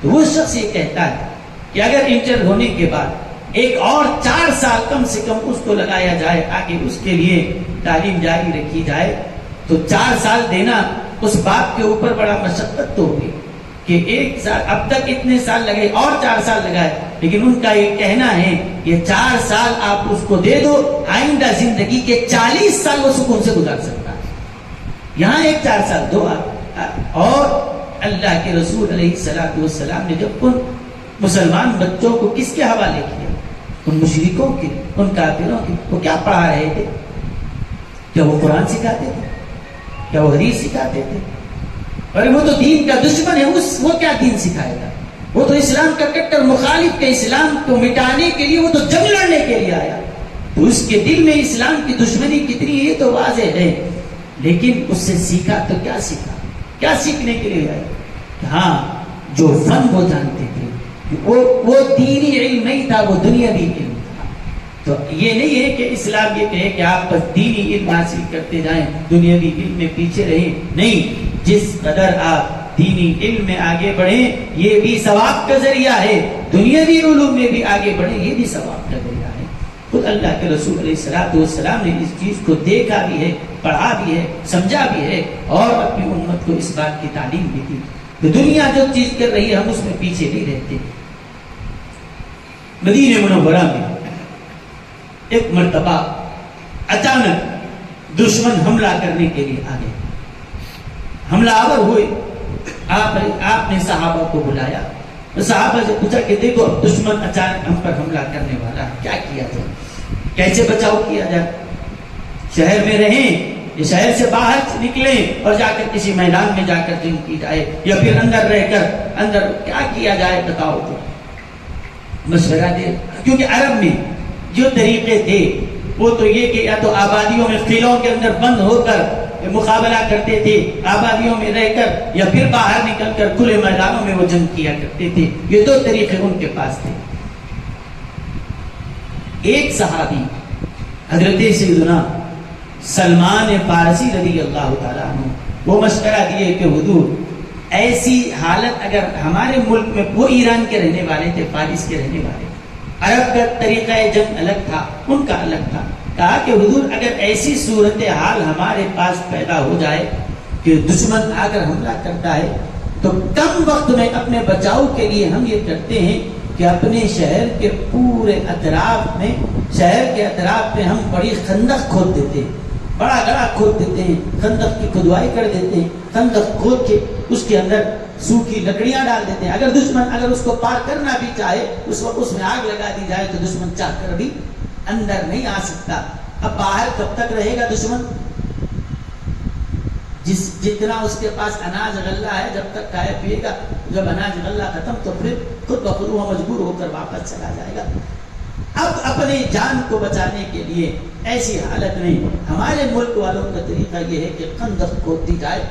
تو وہ شخص یہ کہتا ہے کہ اگر انٹر ہونے کے بعد ایک اور 4 سال کم سے کم اس کو لگایا جائے تاکہ اس کے لیے تعلیم جاری رکھی جائے، تو 4 سال دینا اس باپ کے اوپر بڑا مشقت تو ہوگی کہ 1 سال، اب تک اتنے سال لگے اور 4 سال لگائے. لیکن ان کا یہ کہنا ہے یہ 4 سال آپ اس کو دے دو، آئندہ زندگی کے 40 سال وہ سکون سے گزار سکتا ہے. یہاں ایک 4 سال دو آپ. اور اللہ کے رسول علیہ الصلوۃ والسلام نے جب ان مسلمان بچوں کو کس کے حوالے کیا؟ ان مشرکوں کے، ان کافروں کے. وہ کیا پڑھا رہے تھے؟ کیا وہ قرآن سکھاتے تھے؟ کیا وہ حدیث سکھاتے تھے؟ اور وہ تو دین کا دشمن ہے، وہ کیا دین سکھائے گا؟ وہ تو اسلام کا کٹر مخالف ہے، اسلام کو مٹانے کے لیے وہ تو جنگ لڑنے کے لیے آیا. تو اس کے دل میں اسلام کی دشمنی کتنی ہے تو واضح ہے. لیکن اس سے سیکھا تو کیا سیکھا؟ کیا سیکھنے کے لیے آئے؟ ہاں، جو فن وہ جانتے تھے، وہ دینی علم نہیں تھا، وہ دنیاوی علم تھا. تو یہ نہیں ہے کہ اسلام یہ کہے کہ آپ بس دینی علم حاصل کرتے جائیں، دنیاوی علم میں پیچھے رہیں. نہیں، جس قدر آپ دینی علم میں آگے بڑھیں یہ بھی ثواب کا ذریعہ ہے، دنیاوی علوم میں بھی آگے بڑھیں یہ بھی ثواب کا ذریعہ ہے. خود اللہ کے رسول علیہ الصلوۃ والسلام نے اس چیز کو دیکھا بھی ہے، پڑھا بھی ہے، سمجھا بھی ہے، اور اپنی امت کو اس بات کی تعلیم بھی دی کہ دنیا جو چیز کر رہی ہے ہم اس میں پیچھے نہیں رہتے. مدینہ منورہ میں ایک مرتبہ اچانک دشمن حملہ کرنے کے لیے آ گئے، حملہ آور ہوئے. آپ نے صحابہ کو بلایا، صحابہ سے پوچھا کہ دیکھو دشمن اچانک ہم پر حملہ کرنے والا ہے، کیا کیا جائے، کیسے بچاؤ کیا جائے؟ شہر میں رہیں یا شہر سے باہر نکلیں اور جا کر کسی میدان میں جا کر جنگ کی جائے، یا پھر اندر رہ کر اندر کیا کیا جائے بتاؤ. تو مشورہ دے، کیونکہ عرب میں جو طریقے تھے وہ تو یہ کہ یا تو آبادیوں میں قلعوں کے اندر بند ہو کر مقابلہ کرتے تھے، آبادیوں میں رہ کر، یا پھر باہر نکل کر کھلے میدانوں میں وہ جنگ کیا کرتے تھے. یہ 2 طریقے ان کے پاس تھے. ایک صحابی حضرت سیدنا سلمان فارسی رضی اللہ تعالیٰ عنہ وہ مشورہ دیے کہ حضور ایسی حالت اگر ہمارے ملک میں، وہ ایران کے رہنے والے تھے، فارس کے رہنے والے، عرب کا طریقہ جنگ الگ تھا، ان کا الگ تھا. کہا کہ حضور اگر ایسی صورتحال ہمارے پاس پیدا ہو جائے کہ دشمن آ کر حملہ کرتا ہے تو کم وقت میں اپنے بچاؤ کے لیے ہم یہ کرتے ہیں کہ اپنے شہر کے پورے اطراف میں، شہر کے اطراف میں ہم بڑی خندق کھود دیتے ہیں، بڑا گڑھا کھود دیتے ہیں، خندق کی کھدوائی کر دیتے ہیں. خندق کھود کے اس کے اندر سوکھی لکڑیاں ڈال دیتے ہیں. اگر دشمن اگر اس کو پار کرنا بھی چاہے اس وقت اس میں آگ لگا دی جائے تو دشمن چاہ کر بھی اندر نہیں آ سکتا. اب باہر کب تک رہے گا دشمن؟ جتنا اس کے پاس اناج غلہ ہے جب تک کھائے پیے گا، جب اناج غلہ ختم تو پھر خود بخود وہ مجبور ہو کر واپس چلا جائے گا. اب اپنے جان کو بچانے کے لیے ایسی حالت میں ہمارے ملک والوں کا طریقہ یہ ہے کہ خندق کھودی جائے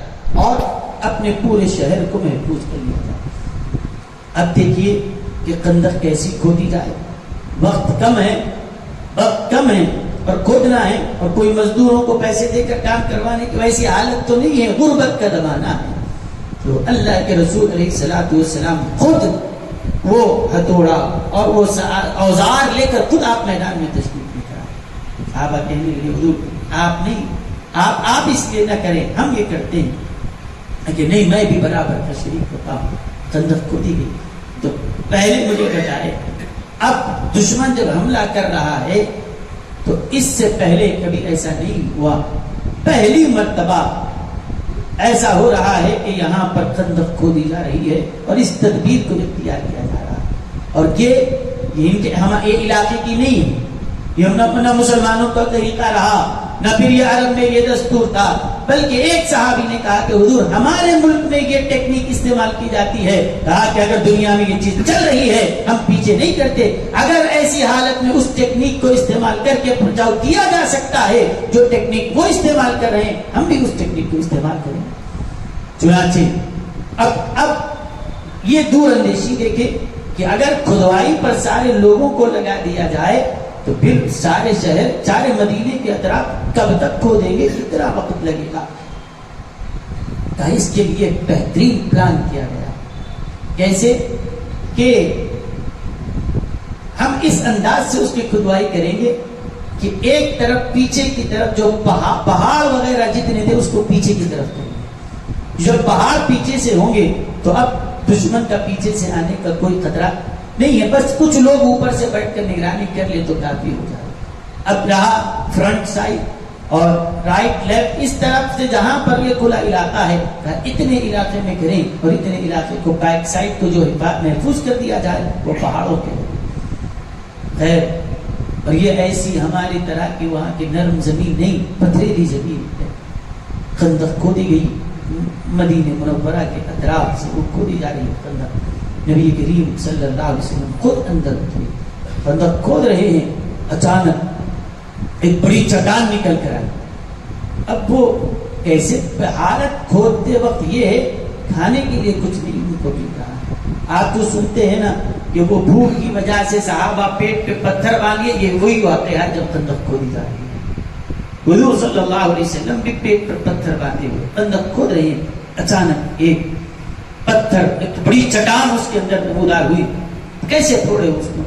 اور اپنے پورے شہر کو محفوظ کر لیا جائے۔ اب دیکھیے کہ خندق کیسی کھودی جائے، وقت کم ہے اور کھودنا ہے، اور کوئی مزدوروں کو پیسے دے کر کام کروانے کی ویسی حالت تو نہیں ہے، غربت کا زمانہ ہے۔ تو اللہ کے رسول علیہ الصلوۃ والسلام خود وہ ہتھوڑا اور وہ اوزار لے کر خود آپ میدان میں تشریف لے کر آئے۔ صحابہ کہنے لگے حضور آپ نہیں، آپ اس لیے نہ کریں، ہم یہ کرتے ہیں کہ نہیں میں بھی برابر تشریف ہوتا ہوں۔ خندق کھودی گئی تو پہلے مجھے بتائے، اب دشمن جب حملہ کر رہا ہے تو اس سے پہلے کبھی ایسا نہیں ہوا، پہلی مرتبہ ایسا ہو رہا ہے کہ یہاں پر خندق کھودی جا رہی ہے اور اس تدبیر کو اختیار کیا جا رہا ہے، اور یہ ہمارے علاقے کی نہیں ہے، یہ نہ مسلمانوں کا طریقہ رہا، نہ پھر یہ عرب میں یہ دستور تھا، بلکہ ایک صحابی نے کہا کہ حضور ہمارے ملک میں یہ ٹیکنیک استعمال کی جاتی ہے، کہا کہ اگر دنیا میں یہ چیز چل رہی ہے ہم پیچھے نہیں کرتے، اگر ایسی حالت میں اس ٹیکنیک کو استعمال کر کے بچاؤ کیا جا سکتا ہے جو ٹیکنیک وہ استعمال کر رہے ہیں، ہم بھی اس ٹیکنیک کو استعمال کریں۔ چنانچہ اب یہ دور اندیشی دیکھیں کہ اگر کھدوائی پر سارے لوگوں کو لگا دیا جائے تو پھر سارے شہر، سارے مدینے کے اطراف کب تک کھودیں گے، کتنا وقت لگے گا۔ اس کے لیے بہترین پلان کیا گیا، کیسے کہ ہم اس انداز سے اس کی کھدوائی کریں گے کہ ایک طرف پیچھے کی طرف جو پہاڑ وغیرہ جتنے تھے اس کو پیچھے کی طرف کریں گے، جب پہاڑ پیچھے سے ہوں گے تو اب دشمن کا پیچھے سے آنے کا کوئی خطرہ نہیں ہے، بس کچھ لوگ اوپر سے بیٹھ کر نگرانی کر لے تو کافی ہو جائے۔ اب رہا فرنٹ سائڈ اور رائٹ لیفٹ، اس طرف سے جہاں پر یہ کھلا علاقہ ہے اتنے علاقے میں کریں اور اتنے علاقے کو بیک سائڈ کو جو محفوظ کر دیا جائے وہ پہاڑوں کے خیر۔ اور یہ ایسی ہماری طرح کی وہاں کی نرم زمین نہیں، پتھریلی زمین ہے۔ خندق کھودی گئی مدینہ منورہ کے اطراف سے، وہ کھودی جا رہی ہے خندق۔ نبی کریم صلی اللہ علیہ وسلم خود اندر اترے، خندق کھود رہے ہیں، اچانک ایک بڑی چٹان نکل کر آئی۔ اب وہ کیسے حالت کھودتے وقت یہ ہے کھانے کے لیے کچھ نہیں ان کو مل رہا ہے۔ آپ تو سنتے ہیں نا کہ وہ بھوک کی وجہ سے صحابہ پیٹ پہ پتھر باندھے، یہ وہی واقعہ ہے جب خندق کھودی جا رہی ہے۔ حضور صلی اللہ علیہ وسلم بھی پیٹ پر پتھر باندھے ہوئے خندق کھود رہے ہیں، اچانک ایک پتھر، ایک بڑی چٹان اس کے اندر نمودار ہوئی۔ کیسے پھوڑے اس کو؟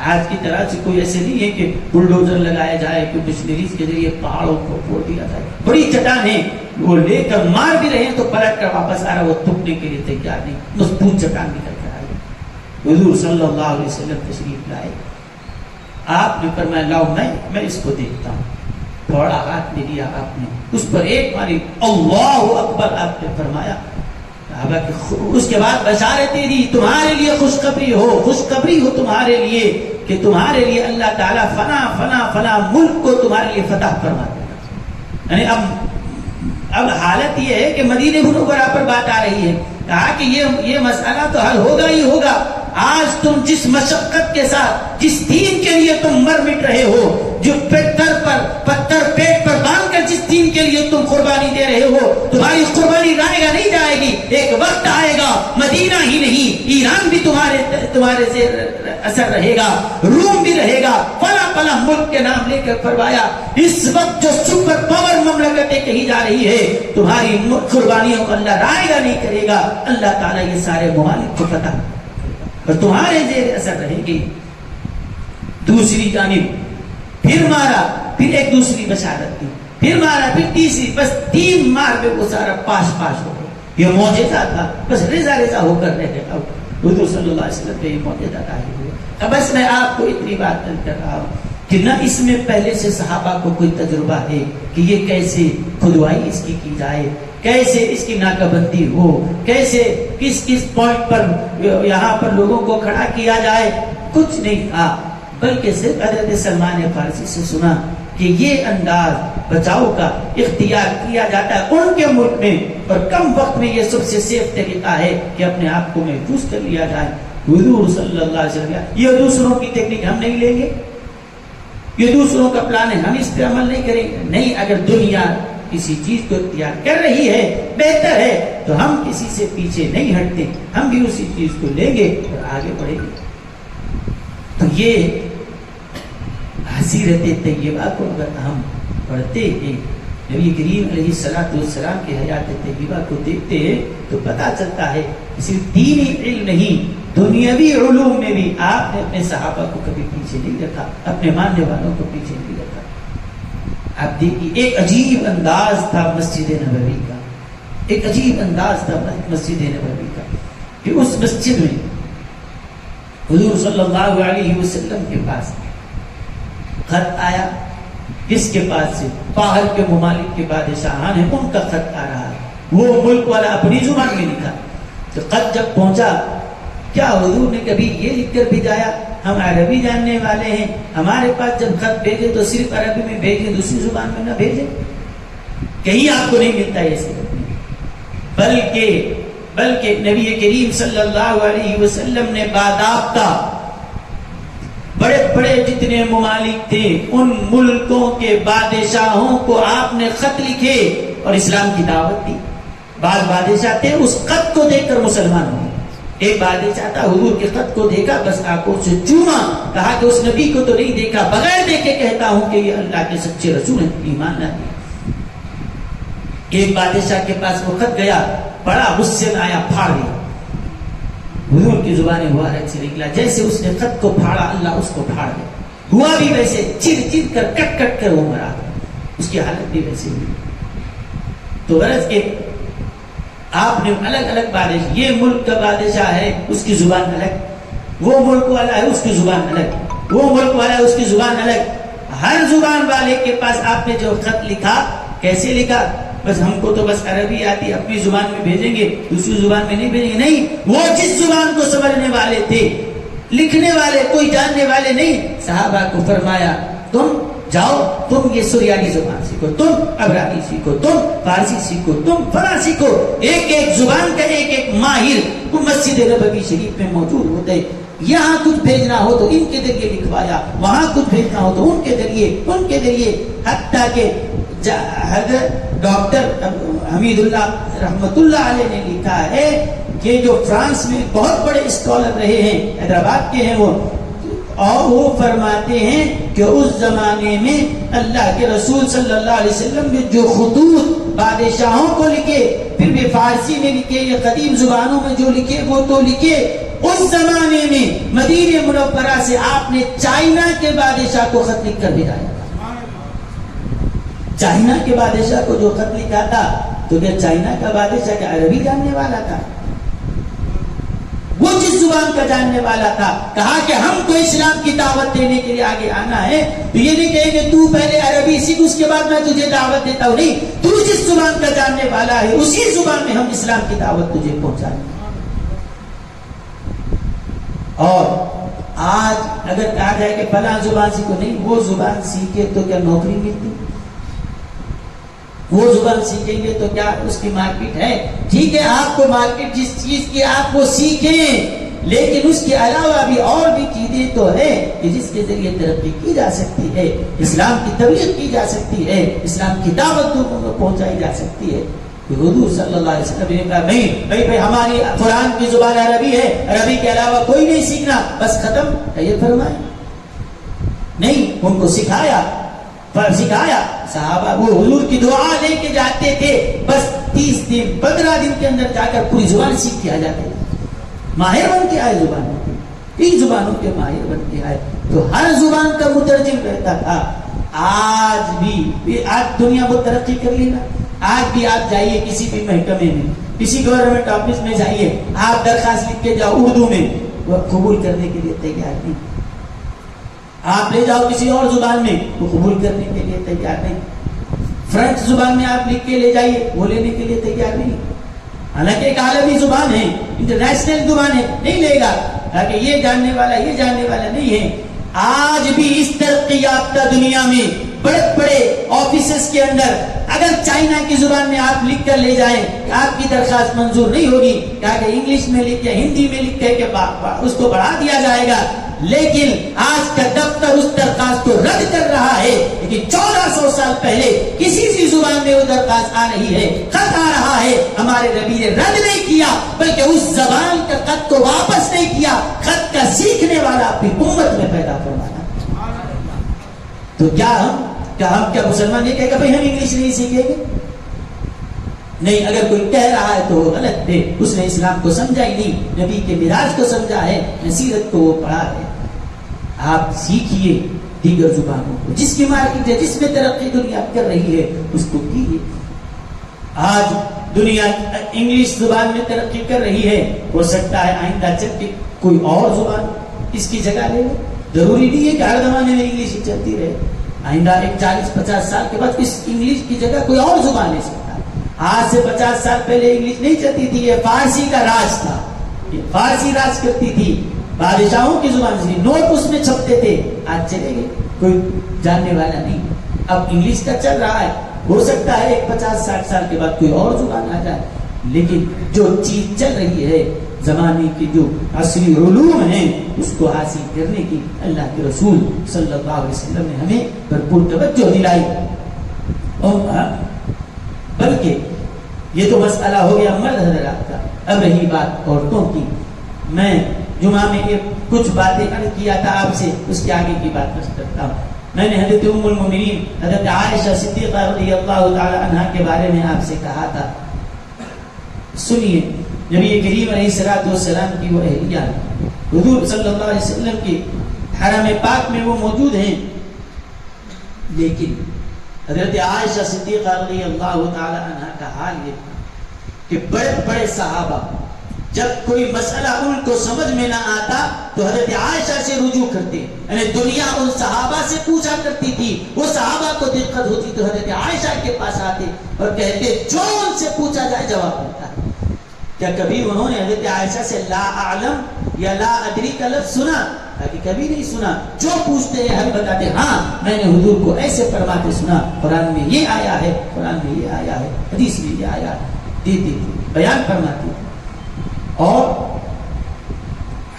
آج کی طرح سے کوئی ایسے نہیں ہے کہ بلڈوزر لگایا جائے کہ مشنریز کے ذریعے پہاڑوں کو پھوڑ دیا جائے، بڑی چٹان ہے، وہ لے کر مار بھی رہے ہیں تو پلٹ کر واپس آ رہا، وہ ٹوٹنے کے لیے تیار نہیں، مضبوط چٹان نکل کر آئی۔ حضور صلی اللہ علیہ وسلم تشریف لائے، آپ نے فرمایا لاؤ میں اس کو دیکھتا ہوں۔ تھوڑا ہاتھ میں لیا آپ نے، اس پر ایک ماری، اللہ اکبر آپ نے فرمایا۔ اس کے بعد بشارتیں دی، تمہارے لیے خوشخبری ہو تمہارے لیے کہ تمہارے لیے اللہ تعالیٰ فنا فنا فنا ملک کو تمہارے لیے فتح فرما دے گا۔ یعنی اب حالت یہ ہے کہ مدینہ منورہ پر بات آ رہی ہے، کہا کہ یہ مسئلہ تو حل ہوگا ہی ہوگا۔ آج تم جس مشقت کے ساتھ، جس دین کے لیے تم مر مٹ رہے ہو، جو پتھر پیٹ پر باندھ کر جس دین کے لیے تم قربانی دے رہے ہو، تمہاری قربانی رائے گا نہیں جائے گی۔ ایک وقت آئے گا مدینہ ہی نہیں ایران بھی تمہارے سے اثر رہے گا، روم بھی رہے گا، فلاں فلاں ملک کے نام لے کر فرمایا۔ اس وقت جو سپر پاور مملکتیں کہی جا رہی ہے، تمہاری قربانیوں کو اللہ رائے گا نہیں کرے گا، اللہ تعالیٰ یہ سارے ممالک کو فتح اور تمہارے زیر اثر رہیں گے۔ دوسری جانب پھر مارا، پھر ایک دوسری بشارت دی، پھر مارا، پھر تیسری، بس 3 مار میں وہ سارا پاش ہو گیا۔ یہ معجزہ تھا، بس ریزا ہو کر رہ گیا۔ حضور صلی اللہ علیہ وسلم پہ یہ معجزہ ظاہر ہوا۔ اب بس میں آپ کو اتنی بات کر رہا ہوں کہ نہ اس میں پہلے سے صحابہ کو کوئی تجربہ ہے کہ یہ کیسے کھدوائی اس کی جائے، کیسے اس کی ناکہ بندی ہو، کیسے کس پوائنٹ پر یہاں پر لوگوں کو کھڑا کیا جائے، کچھ نہیں تھا، بلکہ صرف حضرت سلمان فارسی سے سنا کہ یہ انداز بچاؤ کا اختیار کیا جاتا ہے ان کے ملک میں، اور کم وقت میں یہ سب سے سیف طریقہ ہے کہ اپنے آپ کو محفوظ کر لیا جائے۔ حضور صلی اللہ علیہ وسلم یہ دوسروں کی ٹیکنیک ہم نہیں لیں گے، یہ دوسروں کا پلان ہے، ہم اس پہ عمل نہیں کریں گے. نہیں، اگر دنیا کسی چیز کو اختیار کر رہی ہے، بہتر ہے، تو ہم کسی سے پیچھے نہیں ہٹتے، ہم بھی اسی چیز کو لیں گے اور آگے بڑھیں گے. تو یہ حسیرت طیبہ کو اگر ہم پڑھتے ہیں، نبی کریم علیہ السلام کی حیات طیبہ کو دیکھتے ہیں، تو پتہ چلتا ہے صرف دینی علم نہیں، دنیاوی علوم میں بھی آپ نے اپنے صحابہ کو کبھی پیچھے نہیں رکھا، اپنے ماننے والوں کو پیچھے نہیں رکھا. آپ دیکھیے ایک عجیب انداز تھا مسجد نبوی کا، ایک عجیب انداز تھا مسجد نبوی کا کہ اس مسجد میں حضور صلی اللہ علیہ وسلم کے پاس خط آیا. کس کے پاس سے؟ باہر کے ممالک کے بادشاہان ہیں، ان کا خط آ رہا ہے. وہ ملک والا اپنی زبان میں لکھا. تو خط جب پہنچا، کیا حضور نے کبھی یہ لکھ کر بھیجایا ہم عربی جاننے والے ہیں، ہمارے پاس جب خط بھیجے تو صرف عربی میں بھیجیں، دوسری زبان میں نہ بھیجیں؟ کہیں آپ کو نہیں ملتا یہ صرف. بلکہ نبی کریم صلی اللہ علیہ وسلم نے باضابطہ بڑے بڑے جتنے ممالک تھے ان ملکوں کے بادشاہوں کو آپ نے خط لکھے اور اسلام کی دعوت دی. بعض بادشاہ تھے اس خط کو دیکھ کر مسلمان ہوئے. ایک بادشاہ تھا، حضور کے خط کو دیکھا، بس آنکھوں سے چوما، کہا کہ اس نبی کو تو نہیں دیکھا، بغیر دیکھے کہتا ہوں کہ یہ اللہ کے سچے رسول ہیں، ایمان نہ دیا. ایک بادشاہ کے پاس وہ خط گیا، بڑا غصے میں آیا، پھاڑ دیا. حضور کی زبان مبارک سے نکلا، جیسے اس نے خط کو پھاڑا اللہ اس کو پھاڑ دیا. ہوا بھی ویسے، چر چر کر کٹ کٹ کر وہ مرا، اس کی حالت بھی ویسے ہوئی. تو غرض کے آپ نے الگ الگ بادشاہ، یہ ملک کا بادشاہ ہے اس کی زبان الگ، وہ ملک والا ہے اس کی زبان الگ، وہ ملک والا ہے اس کی زبان الگ. ہر زبان والے کے پاس آپ نے جو خط لکھا، کیسے لکھا؟ بس ہم کو تو بس عربی آتی، اپنی زبان میں بھیجیں گے، دوسری زبان میں نہیں بھیجیں گے. نہیں، وہ جس زبان کو سمجھنے والے تھے، لکھنے والے، کوئی جاننے والے نہیں. صحابہ کو فرمایا تم جاؤ، تم یہ سریانی زبان سیکھو، تم عبرانی سیکھو، تم فارسی سیکھو، تم فلاں سیکھو. ایک ایک زبان کا ایک ایک ماہر وہ مسجد نبوی شریف میں موجود ہوتے. یہاں کچھ بھیجنا ہو تو ان کے ذریعے لکھوایا، وہاں کچھ بھیجنا ہو تو ان کے ذریعے حتیٰ کہ حضرت ڈاکٹر حمید اللہ رحمت اللہ علیہ نے لکھا ہے کہ جو فرانس میں بہت بڑے اسکالر رہے ہیں، حیدرآباد کے ہیں وہ، اور وہ فرماتے ہیں کہ اس زمانے میں اللہ کے رسول صلی اللہ علیہ وسلم نے جو خطوط بادشاہوں کو لکھے، پھر بھی فارسی میں لکھے یا قدیم زبانوں میں جو لکھے وہ تو لکھے. اس زمانے میں مدینہ منورہ سے آپ نے چائنا کے بادشاہ کو خط لکھ کر بھیجایا. چائنا کے بادشاہ کو جو خط لکھا تھا، تو کیا چائنا کا بادشاہ کیا عربی جاننے والا تھا؟ وہ جس زبان کا جاننے والا تھا. کہا کہ ہم کو اسلام کی دعوت دینے کے لیے آگے آنا ہے، تو یہ نہیں کہیں کہ تو پہلے عربی سیکھ اس کے بعد میں تجھے دعوت دیتا ہوں. نہیں، تو جس زبان کا جاننے والا ہے اسی زبان میں ہم اسلام کی دعوت تجھے پہنچائیں. اور آج اگر کہا جائے کہ فلاں زبان سیکھو، نہیں، وہ زبان سیکھے تو کیا نوکری ملتی؟ وہ زبان سیکھیں گے تو کیا اس کی مارکیٹ ہے؟ ٹھیک ہے، آپ کو مارکیٹ جس چیز کی آپ وہ سیکھیں، لیکن اس کے علاوہ بھی اور بھی چیزیں تو ہے کہ جس کے ذریعے ترقی کی جا سکتی ہے، اسلام کی تبلیغ کی جا سکتی ہے، اسلام کی دعوت لوگوں کو پہنچائی جا سکتی ہے. حضور صلی اللہ علیہ وسلم نے کہا بھائی ہماری قرآن کی زبان عربی ہے، عربی کے علاوہ کوئی نہیں سیکھنا، بس ختم. یہ فرمایا نہیں، ان کو سکھایا. صحابہ وہ حضور کی دعا لے کے جاتے تھے، بس 30 دن 15 دن کے اندر جا کر پوری زبان سیکھ کے آ جاتے تھے. ماہر بن کے آئے زبانوں کے، 3 زبانوں کے ماہر بن کے آئے. تو ہر زبان کا مترجم رہتا تھا. آج دنیا کو ترقی کر لی نا. آج بھی آپ جائیے کسی بھی محکمے میں، کسی گورنمنٹ آفس میں جائیے، آپ درخواست لکھ کے جاؤ اردو میں، وہ قبول کرنے کے لیے تیار نہیں. آپ لے جاؤ کسی اور زبان میں، وہ قبول کرنے کے لیے تیار نہیں. فرانس زبان میں آپ لکھ کے لے جائیے، وہ لینے کے لیے تیار نہیں. حالانکہ ایک عالمی زبان ہے، انٹرنیشنل زبان ہے، نہیں لے گا، تاکہ یہ جاننے والا نہیں ہے. آج بھی اس ترقی یافتہ دنیا میں بڑے بڑے آفیسز کے اندر اگر چائنا کی زبان میں آپ لکھ کر لے جائیں کہ آپ کی درخواست منظور نہیں ہوگی، کہ انگلش میں لکھ کے ہندی میں لکھ کے اس کو بڑھا دیا جائے گا. لیکن آج کا دفتر اس درخواست کو رد کر پہلے کسی سی زبان میں وہ درخواست آ رہی ہے، خط آ رہا ہے، ہمارے نبی نے رد نہیں کیا، بلکہ اس زبان کا خط کو واپس نہیں کیا، خط کا سیکھنے والا اپنی امت میں پیدا فرمانا۔ تو کیا مسلمان یہ کہے گا بھائی ہم انگلش نہیں سیکھیں گے؟ نہیں، اگر کوئی کہہ رہا ہے تو وہ غلط ہے، اس نے اسلام کو سمجھا ہی نہیں، نبی کے معراج کو سمجھا ہے، سیرت کو وہ پڑھا ہے۔ آپ سیکھیے دیگر زبانوں کو، جس کی مارکیٹ ہے، جس میں ترقی دنیا کر رہی ہے اس کو کیجیے۔ آج دنیا انگلش زبان میں ترقی کر رہی ہے، ہو سکتا ہے آئندہ چل کے کوئی اور زبان اس کی جگہ لے لے، ضروری نہیں ہے کہ ہر زمانے میں انگلش ہی چلتی رہے، آئندہ ایک 40-50 سال کے بعد اس انگلش کی جگہ کوئی اور زبان لے سکتا ہے۔ آج سے 50 سال پہلے انگلش نہیں چلتی تھی، یہ فارسی کا راج تھا، یہ فارسی راج کرتی تھی، بادشاہوں کی زبان سے نوٹ اس میں چھپتے تھے، آج چلے گئے، کوئی جاننے والا نہیں۔ اب انگلش کا چل رہا ہے، ہو سکتا ہے ایک 50-60 سال کے بعد کوئی اور زبان آ جائے، لیکن جو چیز چل رہی ہے، زمانے کی جو عصری علوم ہیں، اس کو حاصل کرنے کی اللہ کے رسول صلی اللہ علیہ وسلم نے ہمیں بھرپور توجہ دلائی۔ بلکہ یہ تو مسئلہ ہو گیا مرد حضرات کا، اب رہی بات عورتوں کی۔ میں جمعہ میں کچھ باتیں کیا تھا آپ سے، اس کے آگے کی بات کرتا ہوں۔ میں نے حضرت ام المؤمنین حضرت عائشہ صدیقہ رضی اللہ تعالی عنہا کے بارے میں آپ سے کہا تھا، سنیے، نبی کریم علیہ الصلوۃ والسلام کی وہ اہلیہ حضور صلی اللہ علیہ وسلم کے حرم پاک میں وہ موجود ہیں، لیکن حضرت عائشہ صدیقہ رضی اللہ تعالی عنہا کا حال یہ تھا کہ بڑے بڑے صحابہ جب کوئی مسئلہ ان کو سمجھ میں نہ آتا تو حضرت عائشہ سے رجوع کرتے، یعنی دنیا ان صحابہ سے پوچھا کرتی تھی، وہ صحابہ کو دقت ہوتی تو حضرت عائشہ کے پاس آتے اور کہتے جو ان سے پوچھا جائے جواب ملتا ہے۔ کیا کبھی انہوں نے حضرت عائشہ سے لا اعلم یا لا ادری کا لفظ سنا؟ کہ کبھی نہیں سنا، جو پوچھتے ہیں ہم بتاتے ہاں میں نے حضور کو ایسے فرماتے سنا، قرآن میں یہ آیا ہے، قرآن میں یہ آیا ہے، حدیث میں یہ آیا ہے، دیتے تھے، بیان فرماتے تھے۔ اور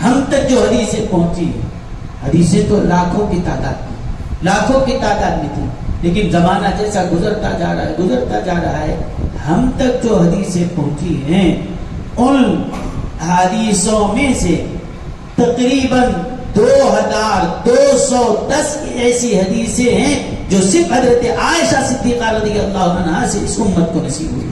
ہم تک جو حدیثیں پہنچی ہیں، حدیثیں تو لاکھوں کی تعداد میں تھی، لیکن زمانہ جیسا گزرتا جا رہا ہے، ہم تک جو حدیثیں پہنچی ہیں ان حدیثوں میں سے تقریباً 2210 ایسی حدیثیں ہیں جو صرف حضرت عائشہ صدیقہ رضی اللہ عنہا سے اس امت کو نصیب ہوئی،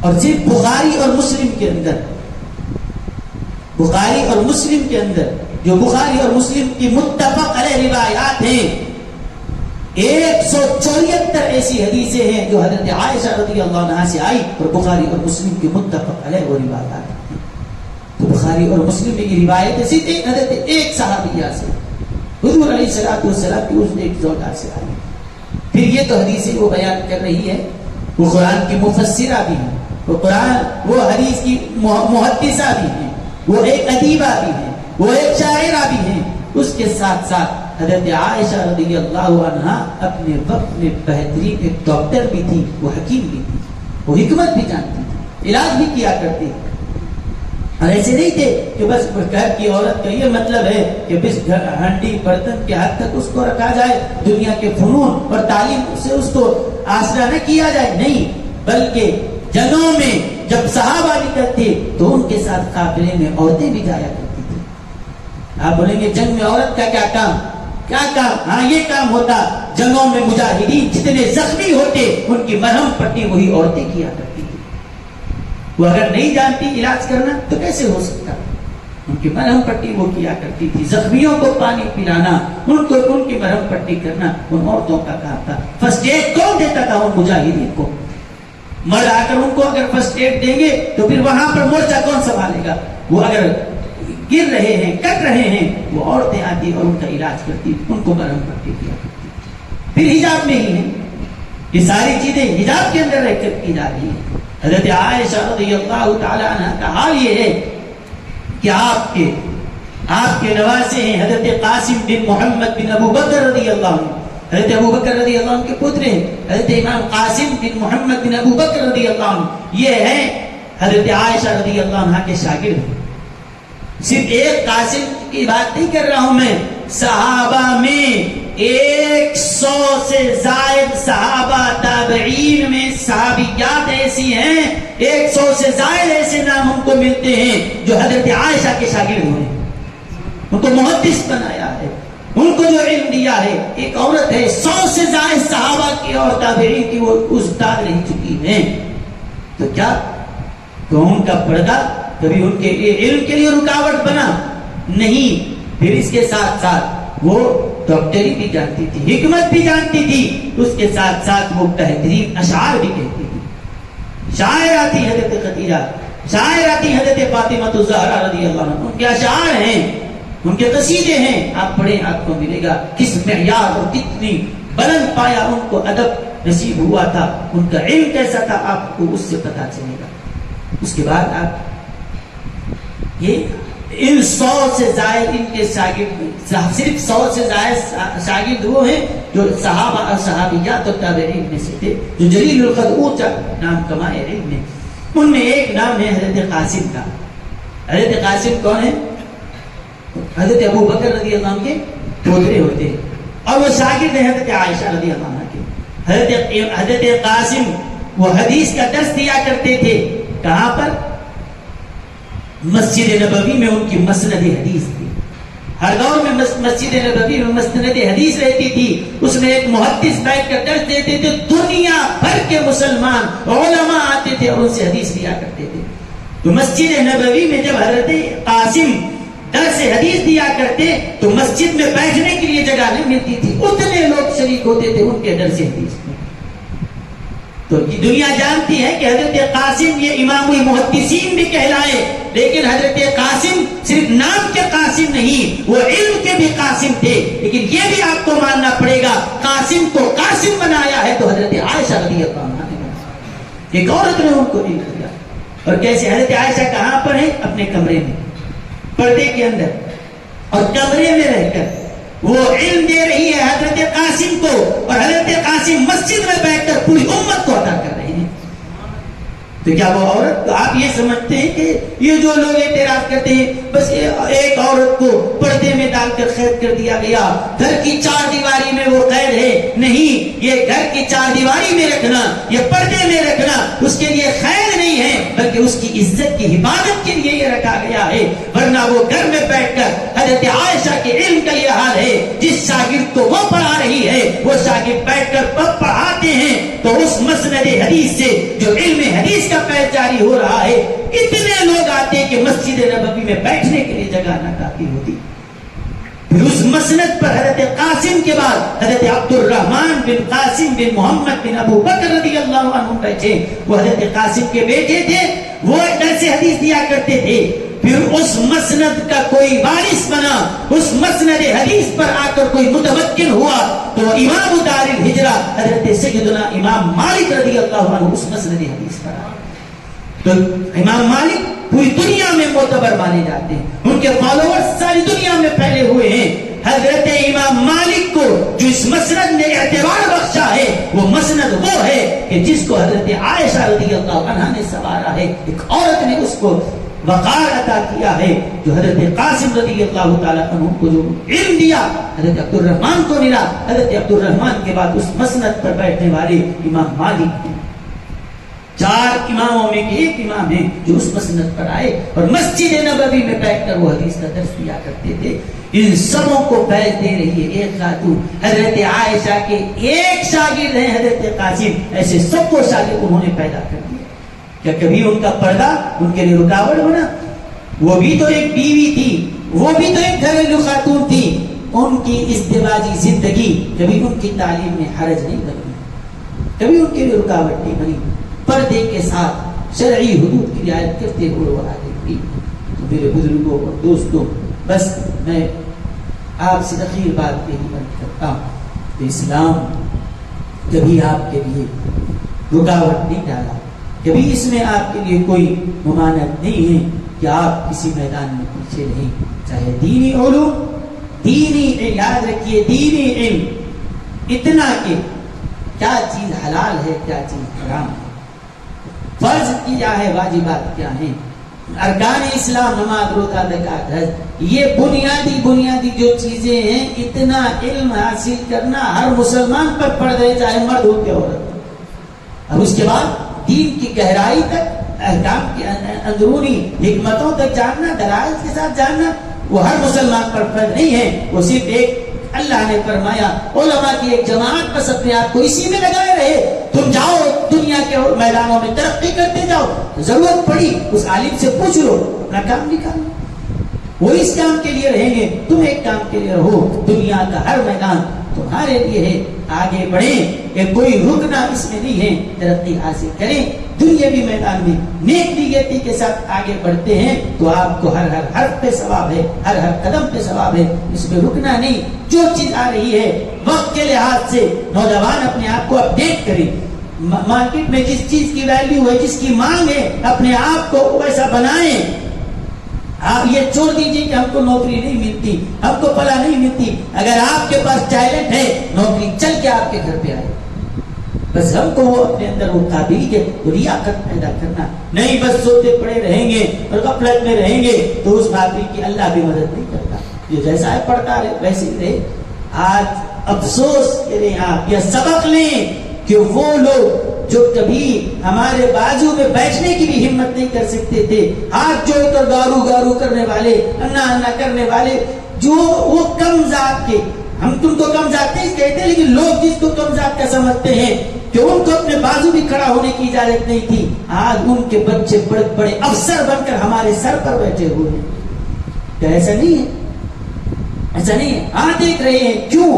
اور صرف بخاری اور مسلم کے اندر جو بخاری اور مسلم کی متفق علیہ روایات ہیں، 174 ایسی حدیثیں ہیں جو حضرت عائشہ رضی اللہ عنہا سے آئی اور بخاری اور مسلم کی متفق علیہ وہ روایات ہیں۔ تو بخاری اور مسلم میں یہ روایتیں صرف حضرت ایک صحابیہ سے، حضور علیہ الصلوۃ والسلام کی اس ایک زوجہ سے آئی۔ پھر یہ تو حدیثیں وہ بیان کر رہی ہے، وہ قرآن کی مفسرہ بھی ہیں، وہ حدیث کی محدثہ بھی ہیں، وہ ایک ادیبہ بھی ہیں، وہ ایک شاعرہ بھی ہیں۔ اس کے ساتھ ساتھ حضرت عائشہ رضی اللہ عنہا اپنے وقت میں بہترین ایک ڈاکٹر بھی تھی، وہ حکیم بھی تھی، وہ حکمت بھی جانتی تھی، علاج بھی کیا کرتی تھی، اور ایسے نہیں تھے کہ بس گھر کی عورت کا یہ مطلب ہے کہ بس ہنڈی برتن کے حد تک اس کو رکھا جائے، دنیا کے فنون اور تعلیم سے اس کو آسرا نہ کیا جائے، نہیں، بلکہ جنگوں میں جب صحابہ نکلتے تو ان کے ساتھ قافلے میں عورتیں بھی جایا کرتی تھی۔ آپ بولیں گے جنگ میں عورت کا کیا کام؟ ہاں یہ کام ہوتا، جنگوں میں مجاہدین جتنے زخمی ہوتے ان کی مرہم پٹی وہی عورتیں کیا کرتی تھی۔ وہ اگر نہیں جانتی علاج کرنا تو کیسے ہو سکتا؟ ان کی مرہم پٹی وہ کیا کرتی تھی، زخمیوں کو پانی پلانا، ان کی مرہم پٹی کرنا ان عورتوں کا کام تھا۔ فرسٹ ایڈ کون دیتا تھا ان مجاہدین کو؟ مرد آ کر ان کو اگر فرسٹ ایڈ دیں گے تو پھر وہاں پر مورچہ کون سنبھالے گا؟ وہ اگر گر رہے ہیں، کٹ رہے ہیں، وہ عورتیں آتی اور ان کا علاج کرتی، ان کو مرہم پٹی کیا کرتی۔ پھر حجاب میں ہی ہے، یہ ساری چیزیں حجاب کے اندر رہ کر کی جا رہی ہیں۔ حضرت عائشہ رضی اللہ تعالی عنہ کا حال یہ ہے کہ آپ کے نواسے ہیں حضرت قاسم بن محمد بن ابو بکر رضی اللہ عنہ، حضرت ابو بکر رضی اللہ عنہ کے پتر ہیں، حضرت امام قاسم بن محمد بن ابو بکر رضی اللہ عنہ، یہ ہیں حضرت عائشہ رضی اللہ عنہ کے شاگرد ہیں۔ صرف ایک قاسم کی بات نہیں کر رہا ہوں میں، صحابہ میں 100 سے زائد صحابہ، تابعین میں صحابیات ایسی ہیں 100 سے زائد ایسے نام ہم کو ملتے ہیں جو حضرت عائشہ کے شاگرد ہوئے، ان کو محدث بنایا ہے، ان کو جو علم دیا ہے. ایک عورت ہے 100 سے زائد صحابہ کی اور تابعین کی وہ استاد رہ چکی ہیں. تو کیا تو ان کا پردہ کبھی ان کے علم کے لیے رکاوٹ بنا نہیں. پھر اس کے ساتھ ساتھ وہ ڈاکٹری بھی جانتی تھی، حکمت بھی جانتی تھی، اس کے ساتھ ساتھ وہ بہترین اشعار بھی کہتی تھی. شاعر آتی حضرت خدیجہ، شاعر آتی حضرت فاطمہ الزہرا رضی اللہ عنہ، ان کے اشعار ہیں، ان کے قصیدے ہیں، آپ پڑھیں آپ کو ملے گا کس معیار اور کتنی بلند پایا ان کو ادب نصیب ہوا تھا، ان کا علم کیسا تھا، آپ کو اس سے پتہ چلے گا. اس کے بعد آپ یہ ان 100 سے زائد ان کے شاگرد، صرف 100 سے زائد شاگرد وہ ہیں جو صحابہ اور صحابیات اور تابعین میں سے تھے جو جلیل القدر اونچا نام کمائے علم میں. ان میں ایک نام ہے حضرت قاسم کا. حضرت قاسم کون ہے؟ حضرت ابو بکر رضی اللہ عنہ کے پوترے ہوتے ہیں اور وہ شاگرد ہیں حضرت عائشہ رضی اللہ عنہ کے. حضرت قاسم وہ حدیث کا درس دیا کرتے تھے. کہاں پر؟ مسجد نبوی میں ان کی مسند حدیث تھی. ہر دور میں مسجد نبوی میں مسند حدیث رہتی تھی، اس میں ایک محدث بیٹھ کر درس دیتے تھے. دنیا بھر کے مسلمان علماء آتے تھے اور ان سے حدیث لیا کرتے تھے. تو مسجد نبوی میں جب حضرت قاسم درس حدیث دیا کرتے تو مسجد میں بیٹھنے کے لیے جگہ نہیں ملتی تھی، اتنے لوگ شریک ہوتے تھے ان کے درس حدیث میں. تو دنیا جانتی ہے کہ حضرت قاسم یہ امام المحدثین بھی کہلائے، لیکن حضرت قاسم صرف نام کے قاسم نہیں، وہ علم کے بھی قاسم تھے. لیکن یہ بھی آپ کو ماننا پڑے گا قاسم کو قاسم بنایا ہے تو حضرت عائشہ رضی اللہ عنہا نے بنایا. ایک عورت نے ان کو علم دیا. اور کیسے؟ حضرت عائشہ کہاں پر ہے؟ اپنے کمرے میں، پردے کے اندر، اور کمرے میں رہ کر وہ علم دے رہی ہے حضرت قاسم کو، اور حضرت قاسم مسجد میں بیٹھ کر پوری امت کو عطا کر رہے ہیں. تو کیا وہ عورت، تو آپ یہ سمجھتے ہیں کہ یہ جو لوگ اعتراض کرتے ہیں بس ایک عورت کو پردے میں ڈال کر قید کر دیا گیا، گھر کی 4 دیواری میں وہ قید ہے؟ نہیں، یہ گھر کی 4 دیواری میں رکھنا، یہ پردے میں رکھنا اس کے لیے قید نہیں ہے، بلکہ اس کی عزت کی حفاظت کے لیے یہ رکھا گیا ہے. ورنہ وہ گھر میں بیٹھ کر حضرت عائشہ کے علم کا یہ حال ہے، جس شاگرد کو وہ پڑھا رہی ہے وہ شاگرد بیٹھ کر پڑھاتے ہیں تو اس مسند حدیث سے جو علم حدیث کا فیض جاری ہو رہا ہے، اتنے لوگ آتے ہیں کہ مسجد نبوی میں بیٹھنے کے لیے جگہ نہ کافی ہوتی. پھر اس مسند پر حضرت قاسم کے بعد حضرت عبد الرحمن بن قاسم بن محمد بن ابو بکر رضی اللہ عنہ بیٹھے. وہ حضرت قاسم کے بیٹے تھے، وہ درس حدیث دیا کرتے تھے. پھر اس مسند کا کوئی وارث بنا، اس مسند حدیث پر آ کر کوئی متمکن ہوا تو امام دار الہجرہ حضرت سیدنا امام مالک رضی اللہ عنہ اس مسند حدیث پر آئے. تو امام مالک پوری دنیا میں معتبر مانے جاتے ہیں، ان کے فالوورز ساری دنیا میں پھیلے ہوئے ہیں. حضرت امام مالک کو جو اس مسند نے اعتبار بخشا ہے وہ مسند وہ ہے کہ جس کو حضرت عائشہ رضی اللہ عنہا نے سوارا ہے. ایک عورت نے اس کو وقار عطا کیا ہے جو حضرت قاسم رضی اللہ تعالیٰ عنہ کو جو علم دیا حضرت عبد الرحمن کو ملا. حضرت عبد الرحمن کے بعد اس مسند پر بیٹھنے والے امام مالک ہیں. 4 اماموں میں ایک امام ہیں جو اس مسند پر آئے اور مسجد نبوی میں بیٹھ کر وہ حدیث کا درس دیا کرتے تھے. ان سبوں کو فیض دے رہی ہے ایک خاتون حضرت عائشہ کے ایک شاگرد ہیں حضرت قاسم. ایسے سب کو شاگرد انہوں نے پیدا کر دیا. کیا کبھی ان کا پردہ ان کے لیے رکاوٹ بنا؟ وہ بھی تو ایک بیوی تھی، وہ بھی تو ایک گھریلو خاتون تھی. ان کی ازدواجی زندگی کبھی ان کی تعلیم میں حرج نہیں بنی، کبھی ان کے لیے رکاوٹ نہیں بنی. پردے کے ساتھ شرعی حدود کی رعایت کرتے ہوئے وہ آگے بڑھی. تو میرے بزرگوں اور دوستوں، بس میں آپ سے اخیر بات یہی بات کرتا ہوں کہ اسلام کبھی آپ کے لیے رکاوٹ نہیں ڈالا، کبھی اس میں آپ کے لیے کوئی ممانعت نہیں ہے کہ آپ کسی میدان میں پیچھے رہیں. چاہے دینی علوم، دینی یاد رکھیے دینی علم اتنا کہ کیا چیز حلال ہے کیا چیز حرام ہے، فرض کیا ہے واجبات کیا ہیں، ارکان اسلام نماز روزہ زکات حج، یہ بنیادی جو چیزیں ہیں، اتنا علم حاصل کرنا ہر مسلمان پر پڑ رہے، چاہے مرد ہو کہ عورت ہو۔ اور اس کے بعد دین کی گہرائی تک، احکام کی اندرونی حکمتوں تک جاننا، دلائل کے ساتھ جاننا، وہ ہر مسلمان پر فرض نہیں ہے۔ وہ صرف ایک اللہ نے فرمایا علماء کی ایک جماعت بس اپنے آپ کو اسی میں لگائے رہے، تم جاؤ دنیا کے میدانوں میں ترقی کرتے جاؤ، ضرورت پڑی اس عالم سے پوچھ لو، اپنا کام نکالو، وہ اس کام کے لیے رہیں گے، تم ایک کام کے لیے رہو، دنیا کا ہر میدان تمہارے لیے ہے، آگے بڑھیں، کہ کوئی رکنا اس میں نہیں ہے، ترقی حاصل کریں، دنیاوی میدان میں نیک نیتی کے ساتھ آگے بڑھتے ہیں تو آپ کو ہر حرف پہ ثواب ہے، ہر قدم پہ ثواب ہے، اس میں رکنا نہیں۔ جو چیز آ رہی ہے وقت کے لحاظ سے نوجوان اپنے آپ کو اپڈیٹ کریں، مارکیٹ میں جس چیز کی ویلیو ہے، جس کی مانگ ہے، اپنے آپ کو ویسا بنائیں۔ آپ یہ چھوڑ دیجیے کہ ہم کو نوکری نہیں ملتی، ہم کو پلا نہیں ملتی۔ اگر آپ کے پاس ٹیلنٹ ہے، نوکری چل کے آپ کے گھر پہ آئے، بس ہم کو وہ اپنے اندر وہ قابلیت لیاقت پیدا کرنا نہیں۔ بس سوتے پڑے رہیں گے اور غفلت میں رہیں گے تو اس قابل کی اللہ بھی مدد نہیں کرتا، یہ جیسا ہے پڑھتا رہے ویسے ہی رہے۔ آج افسوس کریں، آپ یہ سبق لیں کہ وہ لوگ جو کبھی ہمارے بازو میں بیٹھنے کی بھی ہمت نہیں کر سکتے تھے، ہاتھ جوڑ کر گارو کرنے والے، انا کرنے والے، جو وہ کم ذات کے، ہم تم کو کم ذات نہیں کہتے، لیکن لوگ جس کو کم ذات کا سمجھتے ہیں کہ ان کو اپنے بازو بھی کھڑا ہونے کی اجازت نہیں تھی، آج ان کے بچے بڑے بڑے افسر بن کر ہمارے سر پر بیٹھے ہوئے ہیں۔ کیا ایسا نہیں ہے؟ ایسا نہیں ہے؟ ہاں دیکھ رہے ہیں، کیوں؟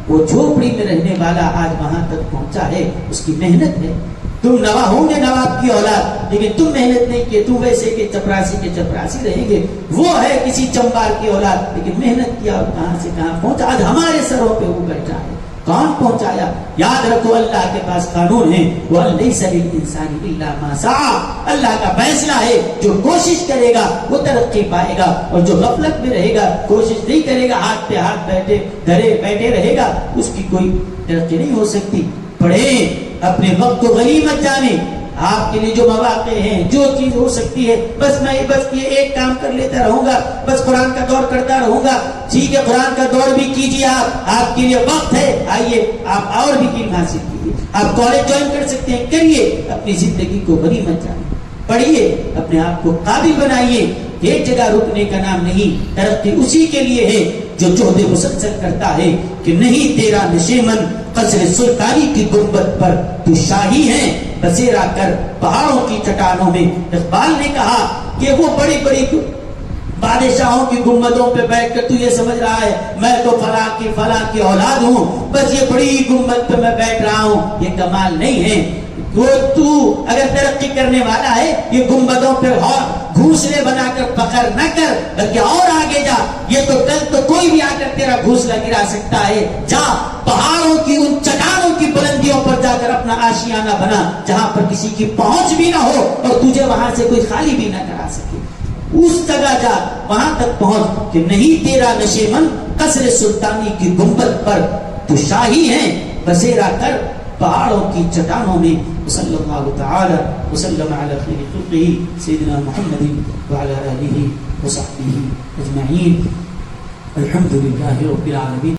وہ جھوپڑی میں رہنے والا آج وہاں تک پہنچا ہے، اس کی محنت ہے۔ تم نوا ہوں گے نواب کی اولاد، لیکن تم محنت نہیں کیے، تم ویسے کے چپراسی رہیں گے۔ وہ ہے کسی چمبار کی اولاد، لیکن محنت کیا اور کہاں سے کہاں پہنچا، آج ہمارے سروں پہ وہ بیٹھا ہے۔ کون پہنچایا؟ یاد رکھو اللہ کے پاس قانون ہے، وَلَيْسَ لِلْإِنسَانِ إِلَّا مَا سَعَىٰ، اللہ کا فیصلہ ہے، جو کوشش کرے گا وہ ترقی پائے گا، اور جو غفلت میں رہے گا، کوشش نہیں کرے گا، ہاتھ پہ ہاتھ بیٹھے رہے گا، اس کی کوئی ترقی نہیں ہو سکتی۔ پڑھیں، اپنے وقت کو غنیمت جانیں، آپ کے لیے جو مواقع ہیں، جو چیز ہو سکتی ہے، بس میں یہ ایک کام کر لیتا رہوں گا، بس قرآن کا دور کرتا رہوں گا، ٹھیک ہے، قرآن کا دور بھی کیجیے، آپ کے لیے وقت ہے، آئیے آپ اور بھی علم حاصل کیجیے، آپ کالج جوائن کر سکتے ہیں، کریے، اپنی زندگی کو غنیمت جانیں، پڑھیے، اپنے آپ کو قابل بنائیے۔ ایک جگہ رکنے کا نام نہیں، ترقی اسی کے لیے ہے جو جہد مسلسل کرتا ہے کہ نہیں تیرا نشیمن قصر سلطانی کی گنبد پر تو شاہی ہے، بسیرا کر پہاڑوں کی چٹانوں میں۔ اقبال نے کہا کہ وہ بڑی بڑی بادشاہوں کی گنبدوں پہ بیٹھ کر تو یہ سمجھ رہا ہے میں تو فلاں کی اولاد ہوں، بس یہ بڑی گنبد پہ میں بیٹھ رہا ہوں، یہ کمال نہیں ہے۔ وہ تو اگر ترقی کرنے والا ہے، یہ گنبدوں پہ گھونسلے بنا کر پکڑ نہ کر، بلکہ اور آگے جا، یہ تو کل تو کوئی بھی آ کر تیرا گھونسلہ گرا سکتا ہے۔ جا پہاڑوں کی ان چٹانوں کی بلندیوں پر جا کر اپنا آشیانہ بنا، جہاں پر کسی کی پہنچ بھی نہ ہو اور تجھے وہاں سے کوئی خالی بھی نہ کرا سکے۔ اس جگہ جا، وہاں تک پہنچ کہ نہیں تیرا نشیمن قصر سلطانی کی گنبد پر تو شاہی ہے، بسیرا کر پہاڑوں کی چٹانوں میں۔ صلی اللہ تعالی وسلم علی خیر خلقہ سیدنا محمد وعلی آلہ وصحبہ اجمعین۔ الحمد للہ رب العالمین۔